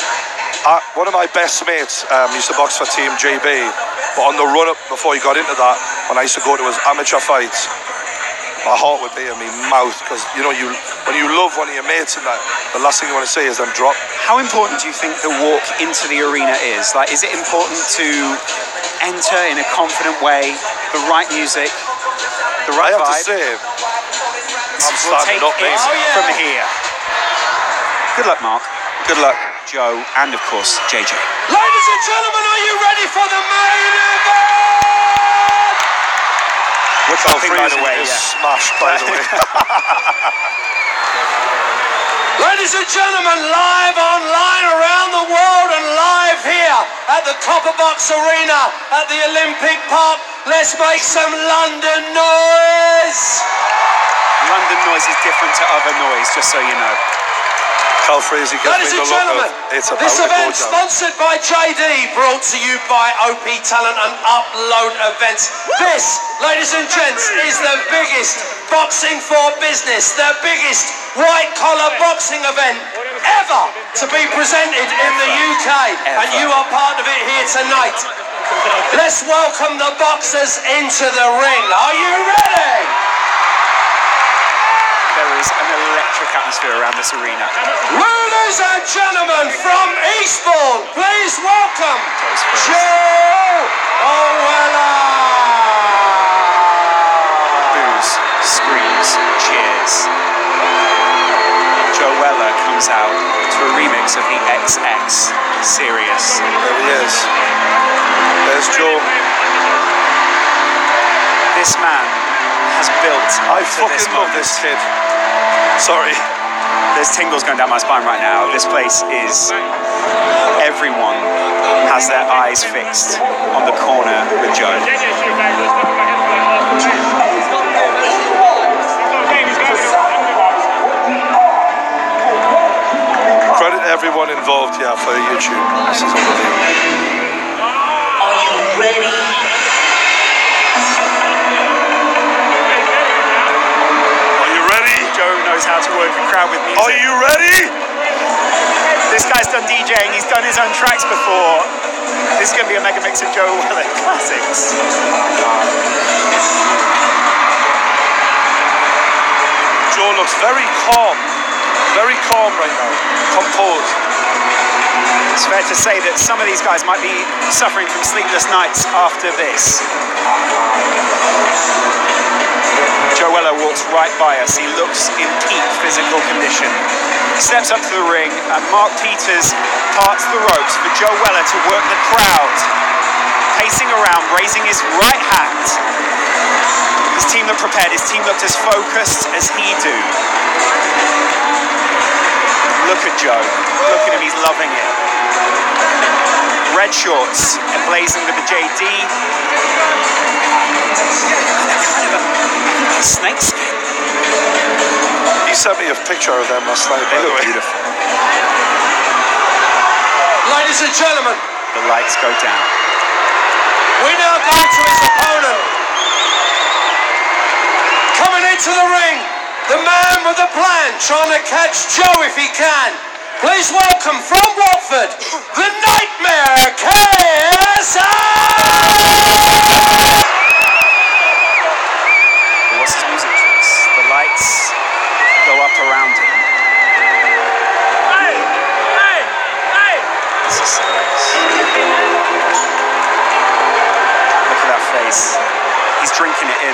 One of my best mates used to box for Team GB, but on the run-up before he got into that, when I used to go to his amateur fights, my heart would be in my mouth, because when you love one of your mates and that, the last thing you want to say is them drop. How important do you think the walk into the arena is? Like, is it important to enter in a confident way, the right music, the right vibe? I have to say, I'm starting up, mate. From here. Good luck, Mark. Good luck, Joe, and of course, JJ. Ladies and gentlemen, are you ready for the main event? Which by the way, is smashed, by the way. Ladies and gentlemen, live online around the world and live here at the Copper Box Arena at the Olympic Park. Let's make some London noise. London noise is different to other noise, just so you know. Cal Frazee gives Ladies me and the look gentlemen, of, it's about this to go event down. sponsored by JD, brought to you by OP Talent and Upload Events. This, ladies and gents, is the biggest boxing for business, the biggest white collar boxing event ever to be presented in the UK, and you are part of it here tonight. Let's welcome the boxers into the ring. Are you ready? There is an electric atmosphere around this arena. Ladies and gentlemen, from Eastbourne, please welcome Joe Owella. Boos, screams, cheers. Joe Weller comes out to a remix of the XX Serious. There he is. There's Joe. This man has built I up to this fucking love moment. this kid. Sorry. There's tingles going down my spine right now. This place is... Everyone has their eyes fixed on the corner with Joe. Credit everyone involved here for YouTube. This is unbelievable. Are you ready? Joe knows how to work a crowd with music. Are you ready? This guy's done DJing, he's done his own tracks before. This is going to be a mega mix of Joe Weller classics. Joe looks very calm right now, composed. It's fair to say that some of these guys might be suffering from sleepless nights after this. Joe Weller walks right by us. He looks in peak physical condition. He steps up to the ring and Mark Peters parts the ropes for Joe Weller to work the crowd. Pacing around, raising his right hand. His team looked prepared. His team looked as focused as he do. Look at Joe. Look at him. He's loving it. Red shorts, emblazoned with the JD. Snake skin. He sent me a picture of them last night, by the way. Beautiful. Ladies and gentlemen, the lights go down. We now go to his opponent. Coming into the ring, the man with a plan, trying to catch Joe if he can. Please welcome from Watford, the Nightmare, KSI! What's his music choice? The lights go up around him. This is serious. Look at that face. He's drinking it in.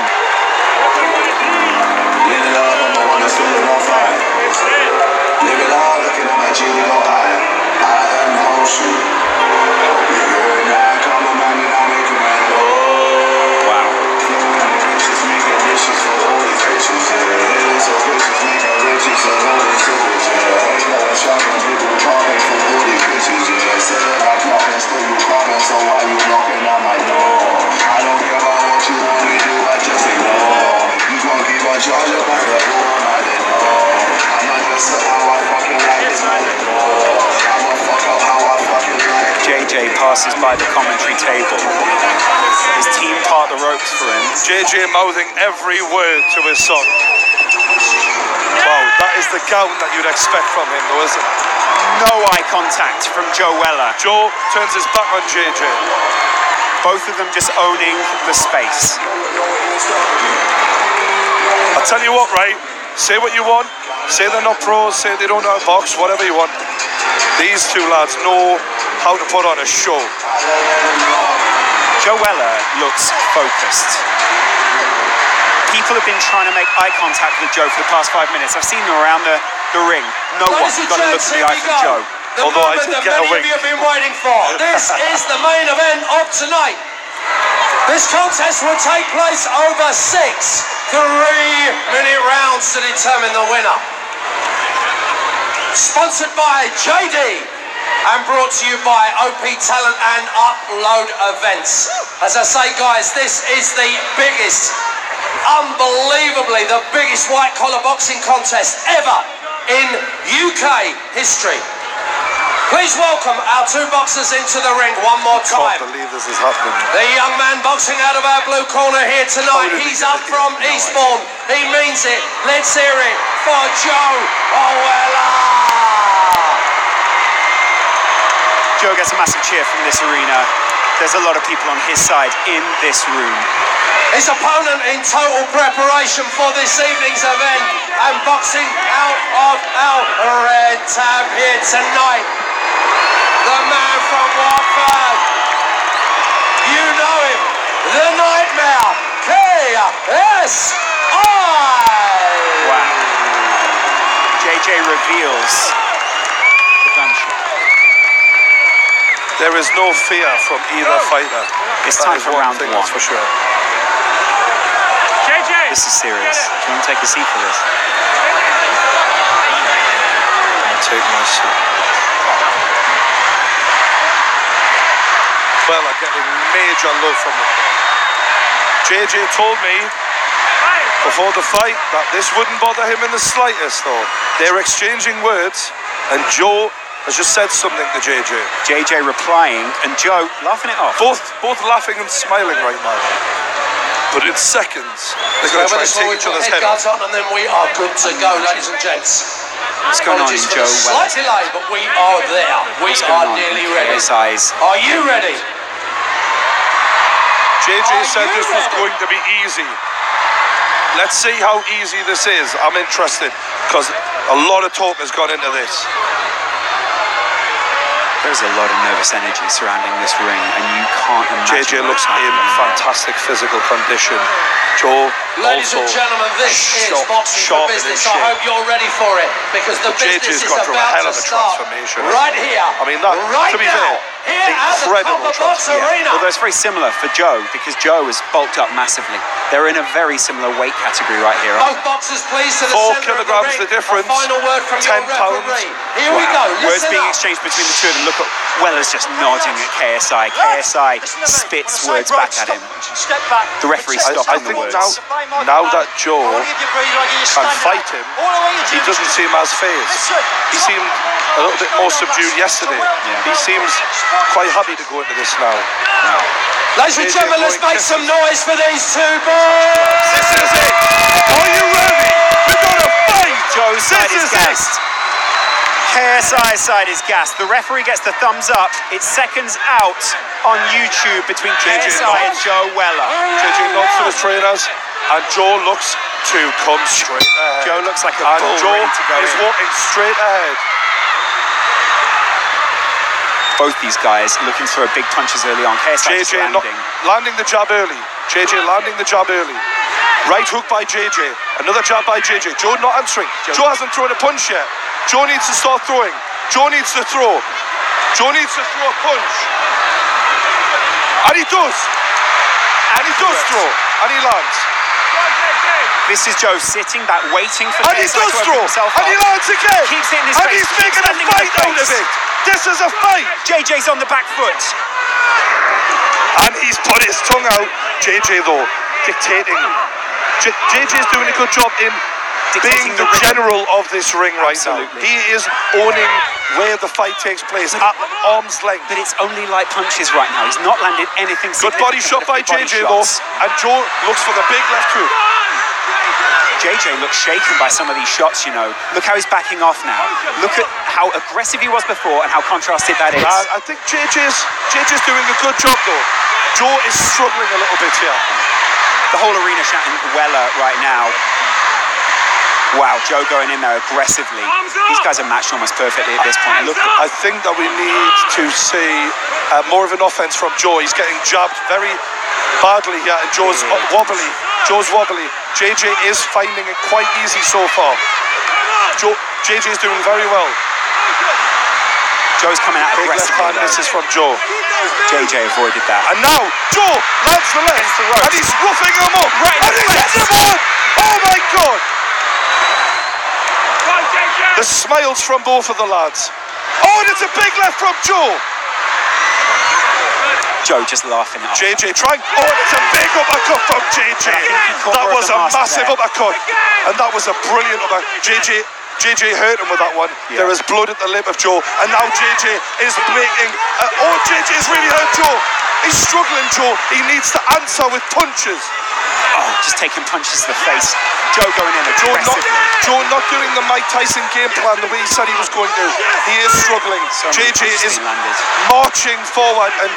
JJ passes by the commentary table. His team part the ropes for him. JJ mouthing every word to his son. Wow, that is the gown that you'd expect from him, though, isn't it? No eye contact from Joe Weller. Joe turns his back on JJ. Both of them just owning the space. I'll tell you what, right? Say what you want. Say they're not pros, say they don't know how to box, whatever you want. These two lads know how to put on a show. Joe Weller looks focused. People have been trying to make eye contact with Joe for the past 5 minutes. I've seen them around the ring. No one's got to look in the eye from Joe. The Although I moment did that get a many of wink. you have been waiting for. This is the main event of tonight. This contest will take place over 6 3-minute rounds to determine the winner. Sponsored by JD and brought to you by OP Talent and Upload Events. As I say, guys, this is the biggest, unbelievably the biggest white collar boxing contest ever in UK history. Please welcome our two boxers into the ring one more time. I can't believe this is happening. The young man boxing out of our blue corner here tonight. He's up from Eastbourne. He means it. Let's hear it for Joe Owella. Joe gets a massive cheer from this arena. There's a lot of people on his side in this room. His opponent in total preparation for this evening's event and boxing out of our red tab here tonight. The man from Watford. You know him. The Nightmare. KSI. Wow. JJ reveals the gunshot. There is no fear from either fighter. It's time for round one. That's for sure. This is serious. Do you want to take a seat for this? I'll take my seat. Well, I'm getting major love from the crowd. JJ told me before the fight that this wouldn't bother him in the slightest, though. They're exchanging words, and Joe has just said something to JJ. JJ replying, and Joe laughing it off. Both laughing and smiling right now. But in seconds, they're going to try and take each other's head off. On, and then we are good to go, ladies and gents. What's going on in Joe Weller? Slight delay, but we are there. We are nearly ready. Are you ready? JJ said this was going to be easy. Let's see how easy this is. I'm interested because a lot of talk has gone into this. There's a lot of nervous energy surrounding this ring, and you can't imagine. JJ looks in fantastic physical condition. Joe, ladies and gentlemen, this is boxing for business. I hope you're ready for it because the business is about to start right here. I mean, that, to be fair, incredible transformation. Although it's very similar for Joe because Joe has bulked up massively. They're in a very similar weight category right here. Both boxers, please, to the 4 kilograms the difference. Final word from 10 pounds. Here we go. Words being exchanged between the two of them. Look at Weller's just nodding at KSI. KSI spits words back at him. The referee stopped I think now that Joe can fight him, he doesn't seem as phased. He seemed a little bit more subdued yesterday. He seems quite happy to go into this now. Ladies and gentlemen, let's make some noise for these two boys. This is it. Are you ready? We're gonna fight. Joe's side is gassed. KSI's side is gassed. The referee gets the thumbs up. It's seconds out on YouTube between KSI and Joe Weller. JJ nods to his trainers, and Joe looks to come straight ahead. Joe looks like a bull Joe ready to go is walking straight ahead. Both these guys looking to throw big punches early on. KSI just landing the jab early. JJ landing the jab early. Right hook by JJ. Another jab by JJ. Joe not answering. Joe hasn't thrown a punch yet. Joe needs to start throwing. Joe needs to throw. Joe needs to throw a punch. And he does. And he does throw. And he lands. This is Joe sitting back, waiting for KSI to open himself up. And he lands again. Keeps hitting his face. And he's making a fight out of it. This is a fight. JJ's on the back foot. And he's put his tongue out. JJ, though, dictating. JJ's doing a good job in being the general of this ring right now. He is owning where the fight takes place at arm's length. But it's only light punches right now. He's not landed anything significant. Good body shot by JJ, though. And Joe looks for the big left hook. JJ looks shaken by some of these shots, you know. Look how he's backing off now. Look at how aggressive he was before and how contrasted that is. I think JJ's doing a good job, though. Joe is struggling a little bit here. The whole arena shouting Weller right now. Wow, Joe going in there aggressively. These guys are matched almost perfectly at this point. Look, I think that we need to see more of an offense from Joe. He's getting jabbed very badly here, and Joe's wobbly. JJ is finding it quite easy so far. JJ is doing very well. Joe's coming out aggressively. This is from Joe. JJ avoided that. And now Joe lands the left, and he's roughing him up. And he's hit him on! Oh my God! The smiles from both of the lads. Oh, and it's a big left from Joe. Joe just laughing at JJ trying. Oh, and it's a big uppercut from JJ. That was a massive uppercut. And that was a brilliant uppercut. JJ JJ hurt him with that one. There is blood at the lip of Joe, and now JJ is making. JJ has really hurt Joe. He's struggling, Joe. He needs to answer with punches. Just taking punches to the face. Joe going in aggressively. Joe not doing the Mike Tyson game plan the way he said he was going to. He is struggling. JJ is marching forward, and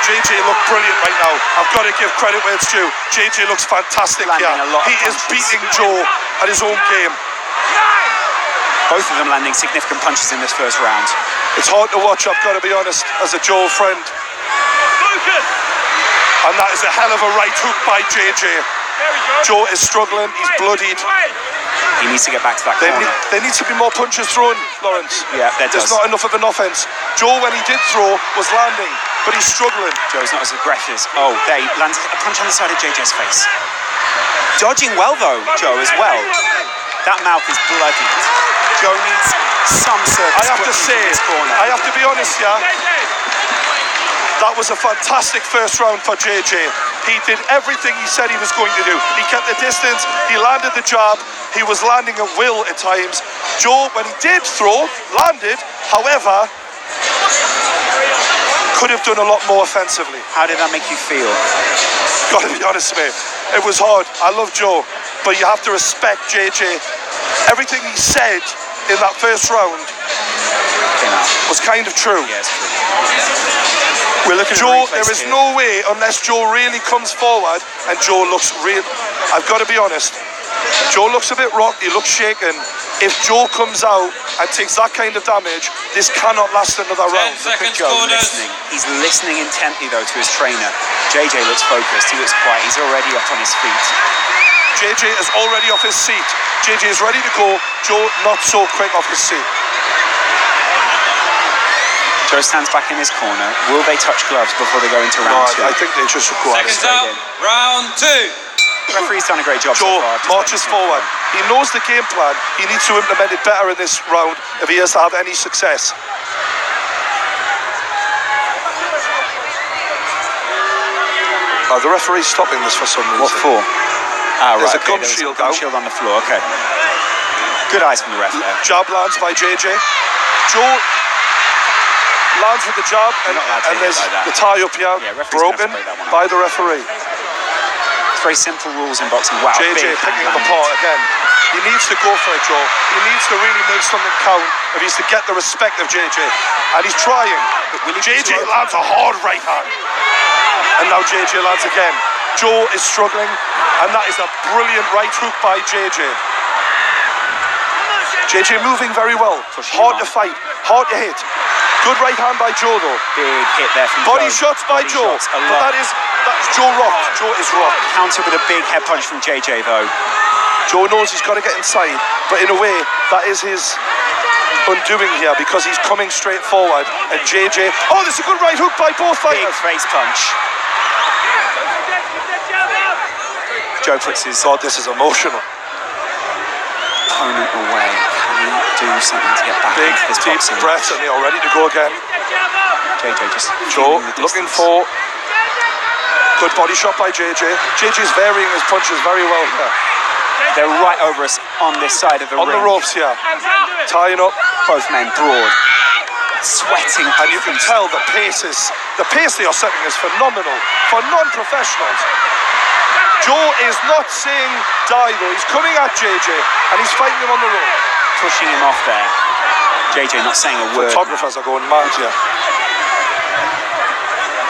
JJ look brilliant right now. I've got to give credit where it's due. JJ looks fantastic here. He is beating Joe at his own game. Both of them landing significant punches in this first round. It's hard to watch, I've got to be honest, as a Joe friend. And that is a hell of a right hook by JJ. Joe is struggling, he's bloodied. He needs to get back to that corner. There needs to be more punches thrown, Lawrence. Yeah, there's not enough of an offense. Joe, when he did throw, was landing, but he's struggling. Joe's not as aggressive. There he lands a punch on the side of JJ's face. Dodging well though, Joe, as well. That mouth is bloodied. Joe needs some service. I have to say, I have to be honest, that was a fantastic first round for JJ. He did everything he said he was going to do. He kept the distance, he landed the jab, he was landing at will at times. Joe, when he did throw, landed, however, could have done a lot more offensively. How did that make you feel? Gotta be honest, mate. It was hard. I love Joe, but you have to respect JJ. Everything he said in that first round was kind of true. Yes, true. We're looking Joe, there is no way unless Joe really comes forward and Joe looks real. I've got to be honest. Joe looks a bit rocked, he looks shaken. If Joe comes out and takes that kind of damage, this cannot last another round. Look at Joe listening. He's listening intently though to his trainer. JJ looks focused, he looks quiet, he's already up on his feet. JJ is already off his seat. JJ is ready to go. Joe not so quick off his seat. Joe stands back in his corner. Will they touch gloves before they go into round two? I think they just go out Seconds out, round two. The referee's done a great job Joe so far. marches forward. He knows the game plan. He needs to implement it better in this round if he has to have any success. The referee's stopping this for some reason. What for? There's right, a gun shield gun shield on the floor, okay. Good eyes from the ref there. Jab lands by JJ. Joe lands with the jab, and there's the tie up here, broken by the referee. It's very simple rules in boxing. Wow, JJ picking him apart again. He needs to go for it, Joe. He needs to really make something count if he's to get the respect of JJ. And he's trying. JJ lands a hard right hand. And now JJ lands again. Joe is struggling, and that is a brilliant right hook by JJ. JJ moving very well. Hard to fight, hard to hit. Good right hand by Joe though. Big hit there from Body Joe. shots by Joe. But that is Joe rocked. Joe is rocked. Counter with a big head punch from JJ though. Joe knows he's got to get inside, but in a way, that is his undoing here because he's coming straight forward. And JJ, there's a good right hook by both fighters. Big face punch. Joe puts his... God, this is emotional. Opponent away. Can he do something to get back Big, into this deep boxing? breaths, and they are ready to go again. JJ just... Joe looking for... Good body shot by JJ. JJ's varying his punches very well here. They're right over us on this side of the ring. On the ropes here. Tying up. Both men broad. Sweating. And you can tell the pace they are setting is phenomenal for non-professionals. Joe is not saying die though. He's coming at JJ and he's fighting him on the rope. Pushing him off there. JJ not saying a word. Photographers are going mad here.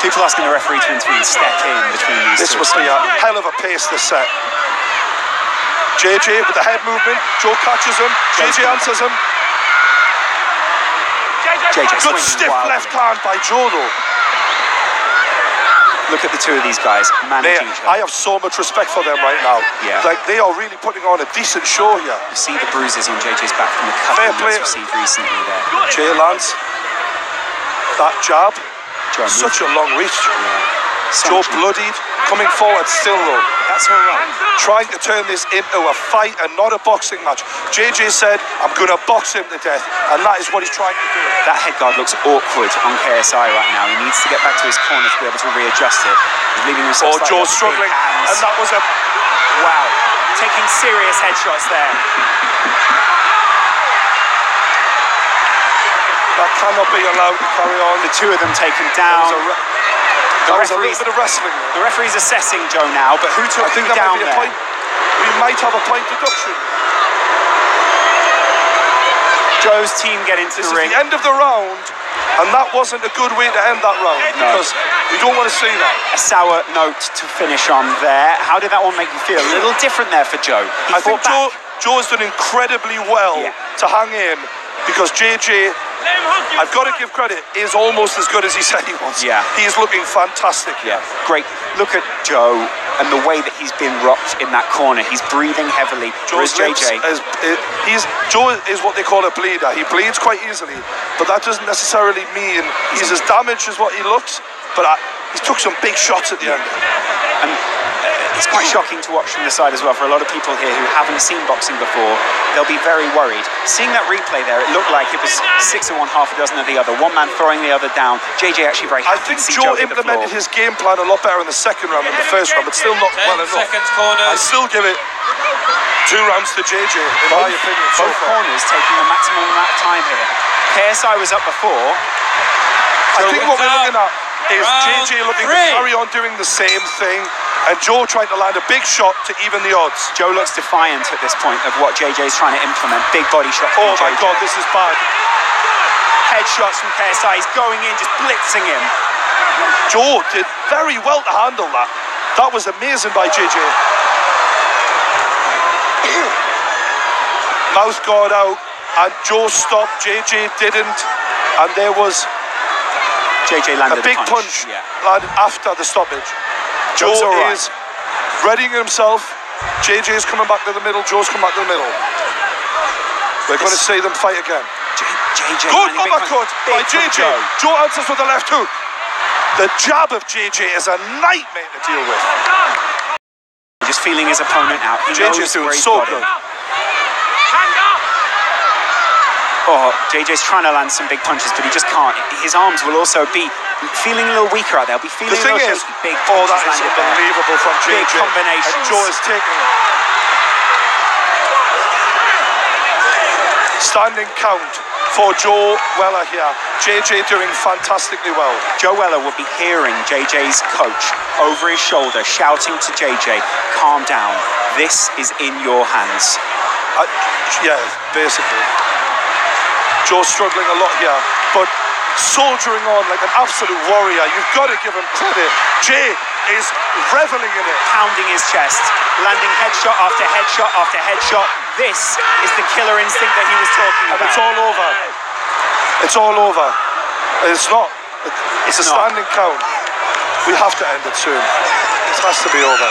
People asking the referee to intervene, step in between these This two. must be a hell of a pace this set. JJ with the head movement. Joe catches him. JJ answers him. JJ good stiff left hand by Joe though. Look at the two of these guys managing each other. I have so much respect for them right now. Yeah. Like they are really putting on a decent show here. You see the bruises on JJ's back from the cut he received recently there. Jay lands that jab. Such a long reach. Joe bloodied, coming forward still though. That's all right. Trying to turn this into a fight and not a boxing match. JJ said, I'm going to box him to death, and that is what he's trying to do. That head guard looks awkward on KSI right now. He needs to get back to his corner to be able to readjust it. He's leaving himself Joe's struggling, and that was a... Wow. taking serious headshots there. That cannot be allowed to carry on. The two of them taken down. That was a little bit of wrestling. The referee's assessing Joe now, but who took I think you that down might be a there? point. We might have a point deduction. Joe's team get into This the ring. is the end of the round, and that wasn't a good way to end that round because we don't want to see that. A sour note to finish on there. How did that one make you feel? A little different there for Joe. I think Joe's done incredibly well to hang in because JJ, I've got to give credit, is almost as good as he said he was. Yeah. He's looking fantastic. Yeah, great. Look at Joe and the way that he's been rocked in that corner. He's breathing heavily. Joe's JJ. Joe is what they call a bleeder. He bleeds quite easily, but that doesn't necessarily mean he's as damaged as what he looks. But he took some big shots at the end. And it's quite shocking to watch from the side as well for a lot of people here who haven't seen boxing before. They'll be very worried. Seeing that replay there, it looked like it was 6 of one, half a dozen of the other. One man throwing the other down. JJ actually very happy I think to see Joe hit the implemented floor. his game plan a lot better in the second round than the first round, but still not well enough. Seconds corners. I still give it 2 rounds to JJ, in my opinion. Both corners taking the maximum amount of time here. KSI was up before. I think what we're looking at is JJ looking to carry on doing the same thing, and Joe trying to land a big shot to even the odds. Joe looks defiant at this point of what JJ's trying to implement. Big body shot from Oh my JJ. God, this is bad. Headshots from KSI. He's going in, just blitzing him. Joe did very well to handle that. That was amazing by JJ. Mouth guard out, and Joe stopped. JJ didn't, and there was JJ landed a big punch landed after the stoppage. Joe right. is readying himself. JJ is coming back to the middle. Joe's coming back to the middle. We're going to see them fight again. JJ. Good uppercut by JJ. Joe answers with a left hook. The jab of JJ is a nightmare to deal with. Just feeling his opponent out. He JJ's doing so good. Oh, JJ's trying to land some big punches, but he just can't. His arms will also be feeling a little weaker out there. Be feeling The thing is, big oh, punches that is landed there. unbelievable from JJ. Big combinations. And Joe is taking it. Standing count for Joe Weller here. JJ doing fantastically well. Joe Weller will be hearing JJ's coach over his shoulder shouting to JJ, calm down. This is in your hands. Yeah, basically. Joe's struggling a lot here, but soldiering on like an absolute warrior. You've got to give him credit. Jay is reveling in it. Pounding his chest, landing headshot after headshot after headshot. This is the killer instinct that he was talking And about. it's all over. It's all over. It's not. It's a standing count. We have to end it soon. It has to be over.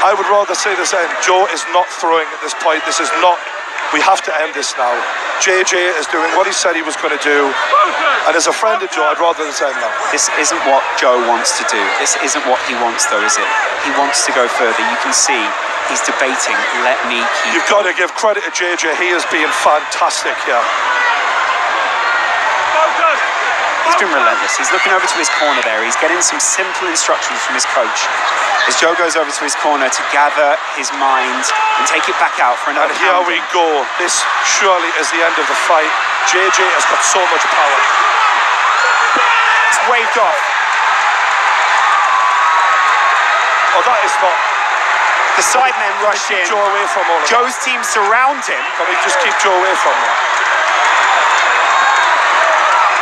I would rather see this end. Joe is not throwing at this point. This is not. We have to end this now. JJ is doing what he said he was going to do. And as a friend of Joe, I'd rather this end now. This isn't what Joe wants to do. This isn't what he wants, though, is it? He wants to go further. You can see he's debating, let me keep... You've got to give credit to JJ. He is being fantastic here. He's been relentless. He's looking over to his corner there. He's getting some simple instructions from his coach. As Joe goes over to his corner to gather his mind and take it back out for another And here we go. This surely is the end of the fight. JJ has got so much power. It's waved off. Oh, that is not... The sidemen rush in. Joe away from all of Joe's team surround him. Can we just keep Joe away from that?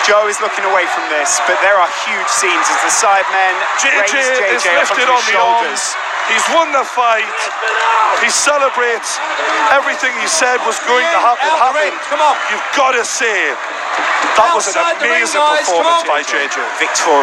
Joe is looking away from this, but there are huge scenes as the sidemen raise JJ is up lifted onto on his the shoulders. arms. He's won the fight. He celebrates everything he said was going to happen. Come on. You've got to say that was an amazing performance by JJ. Victorious.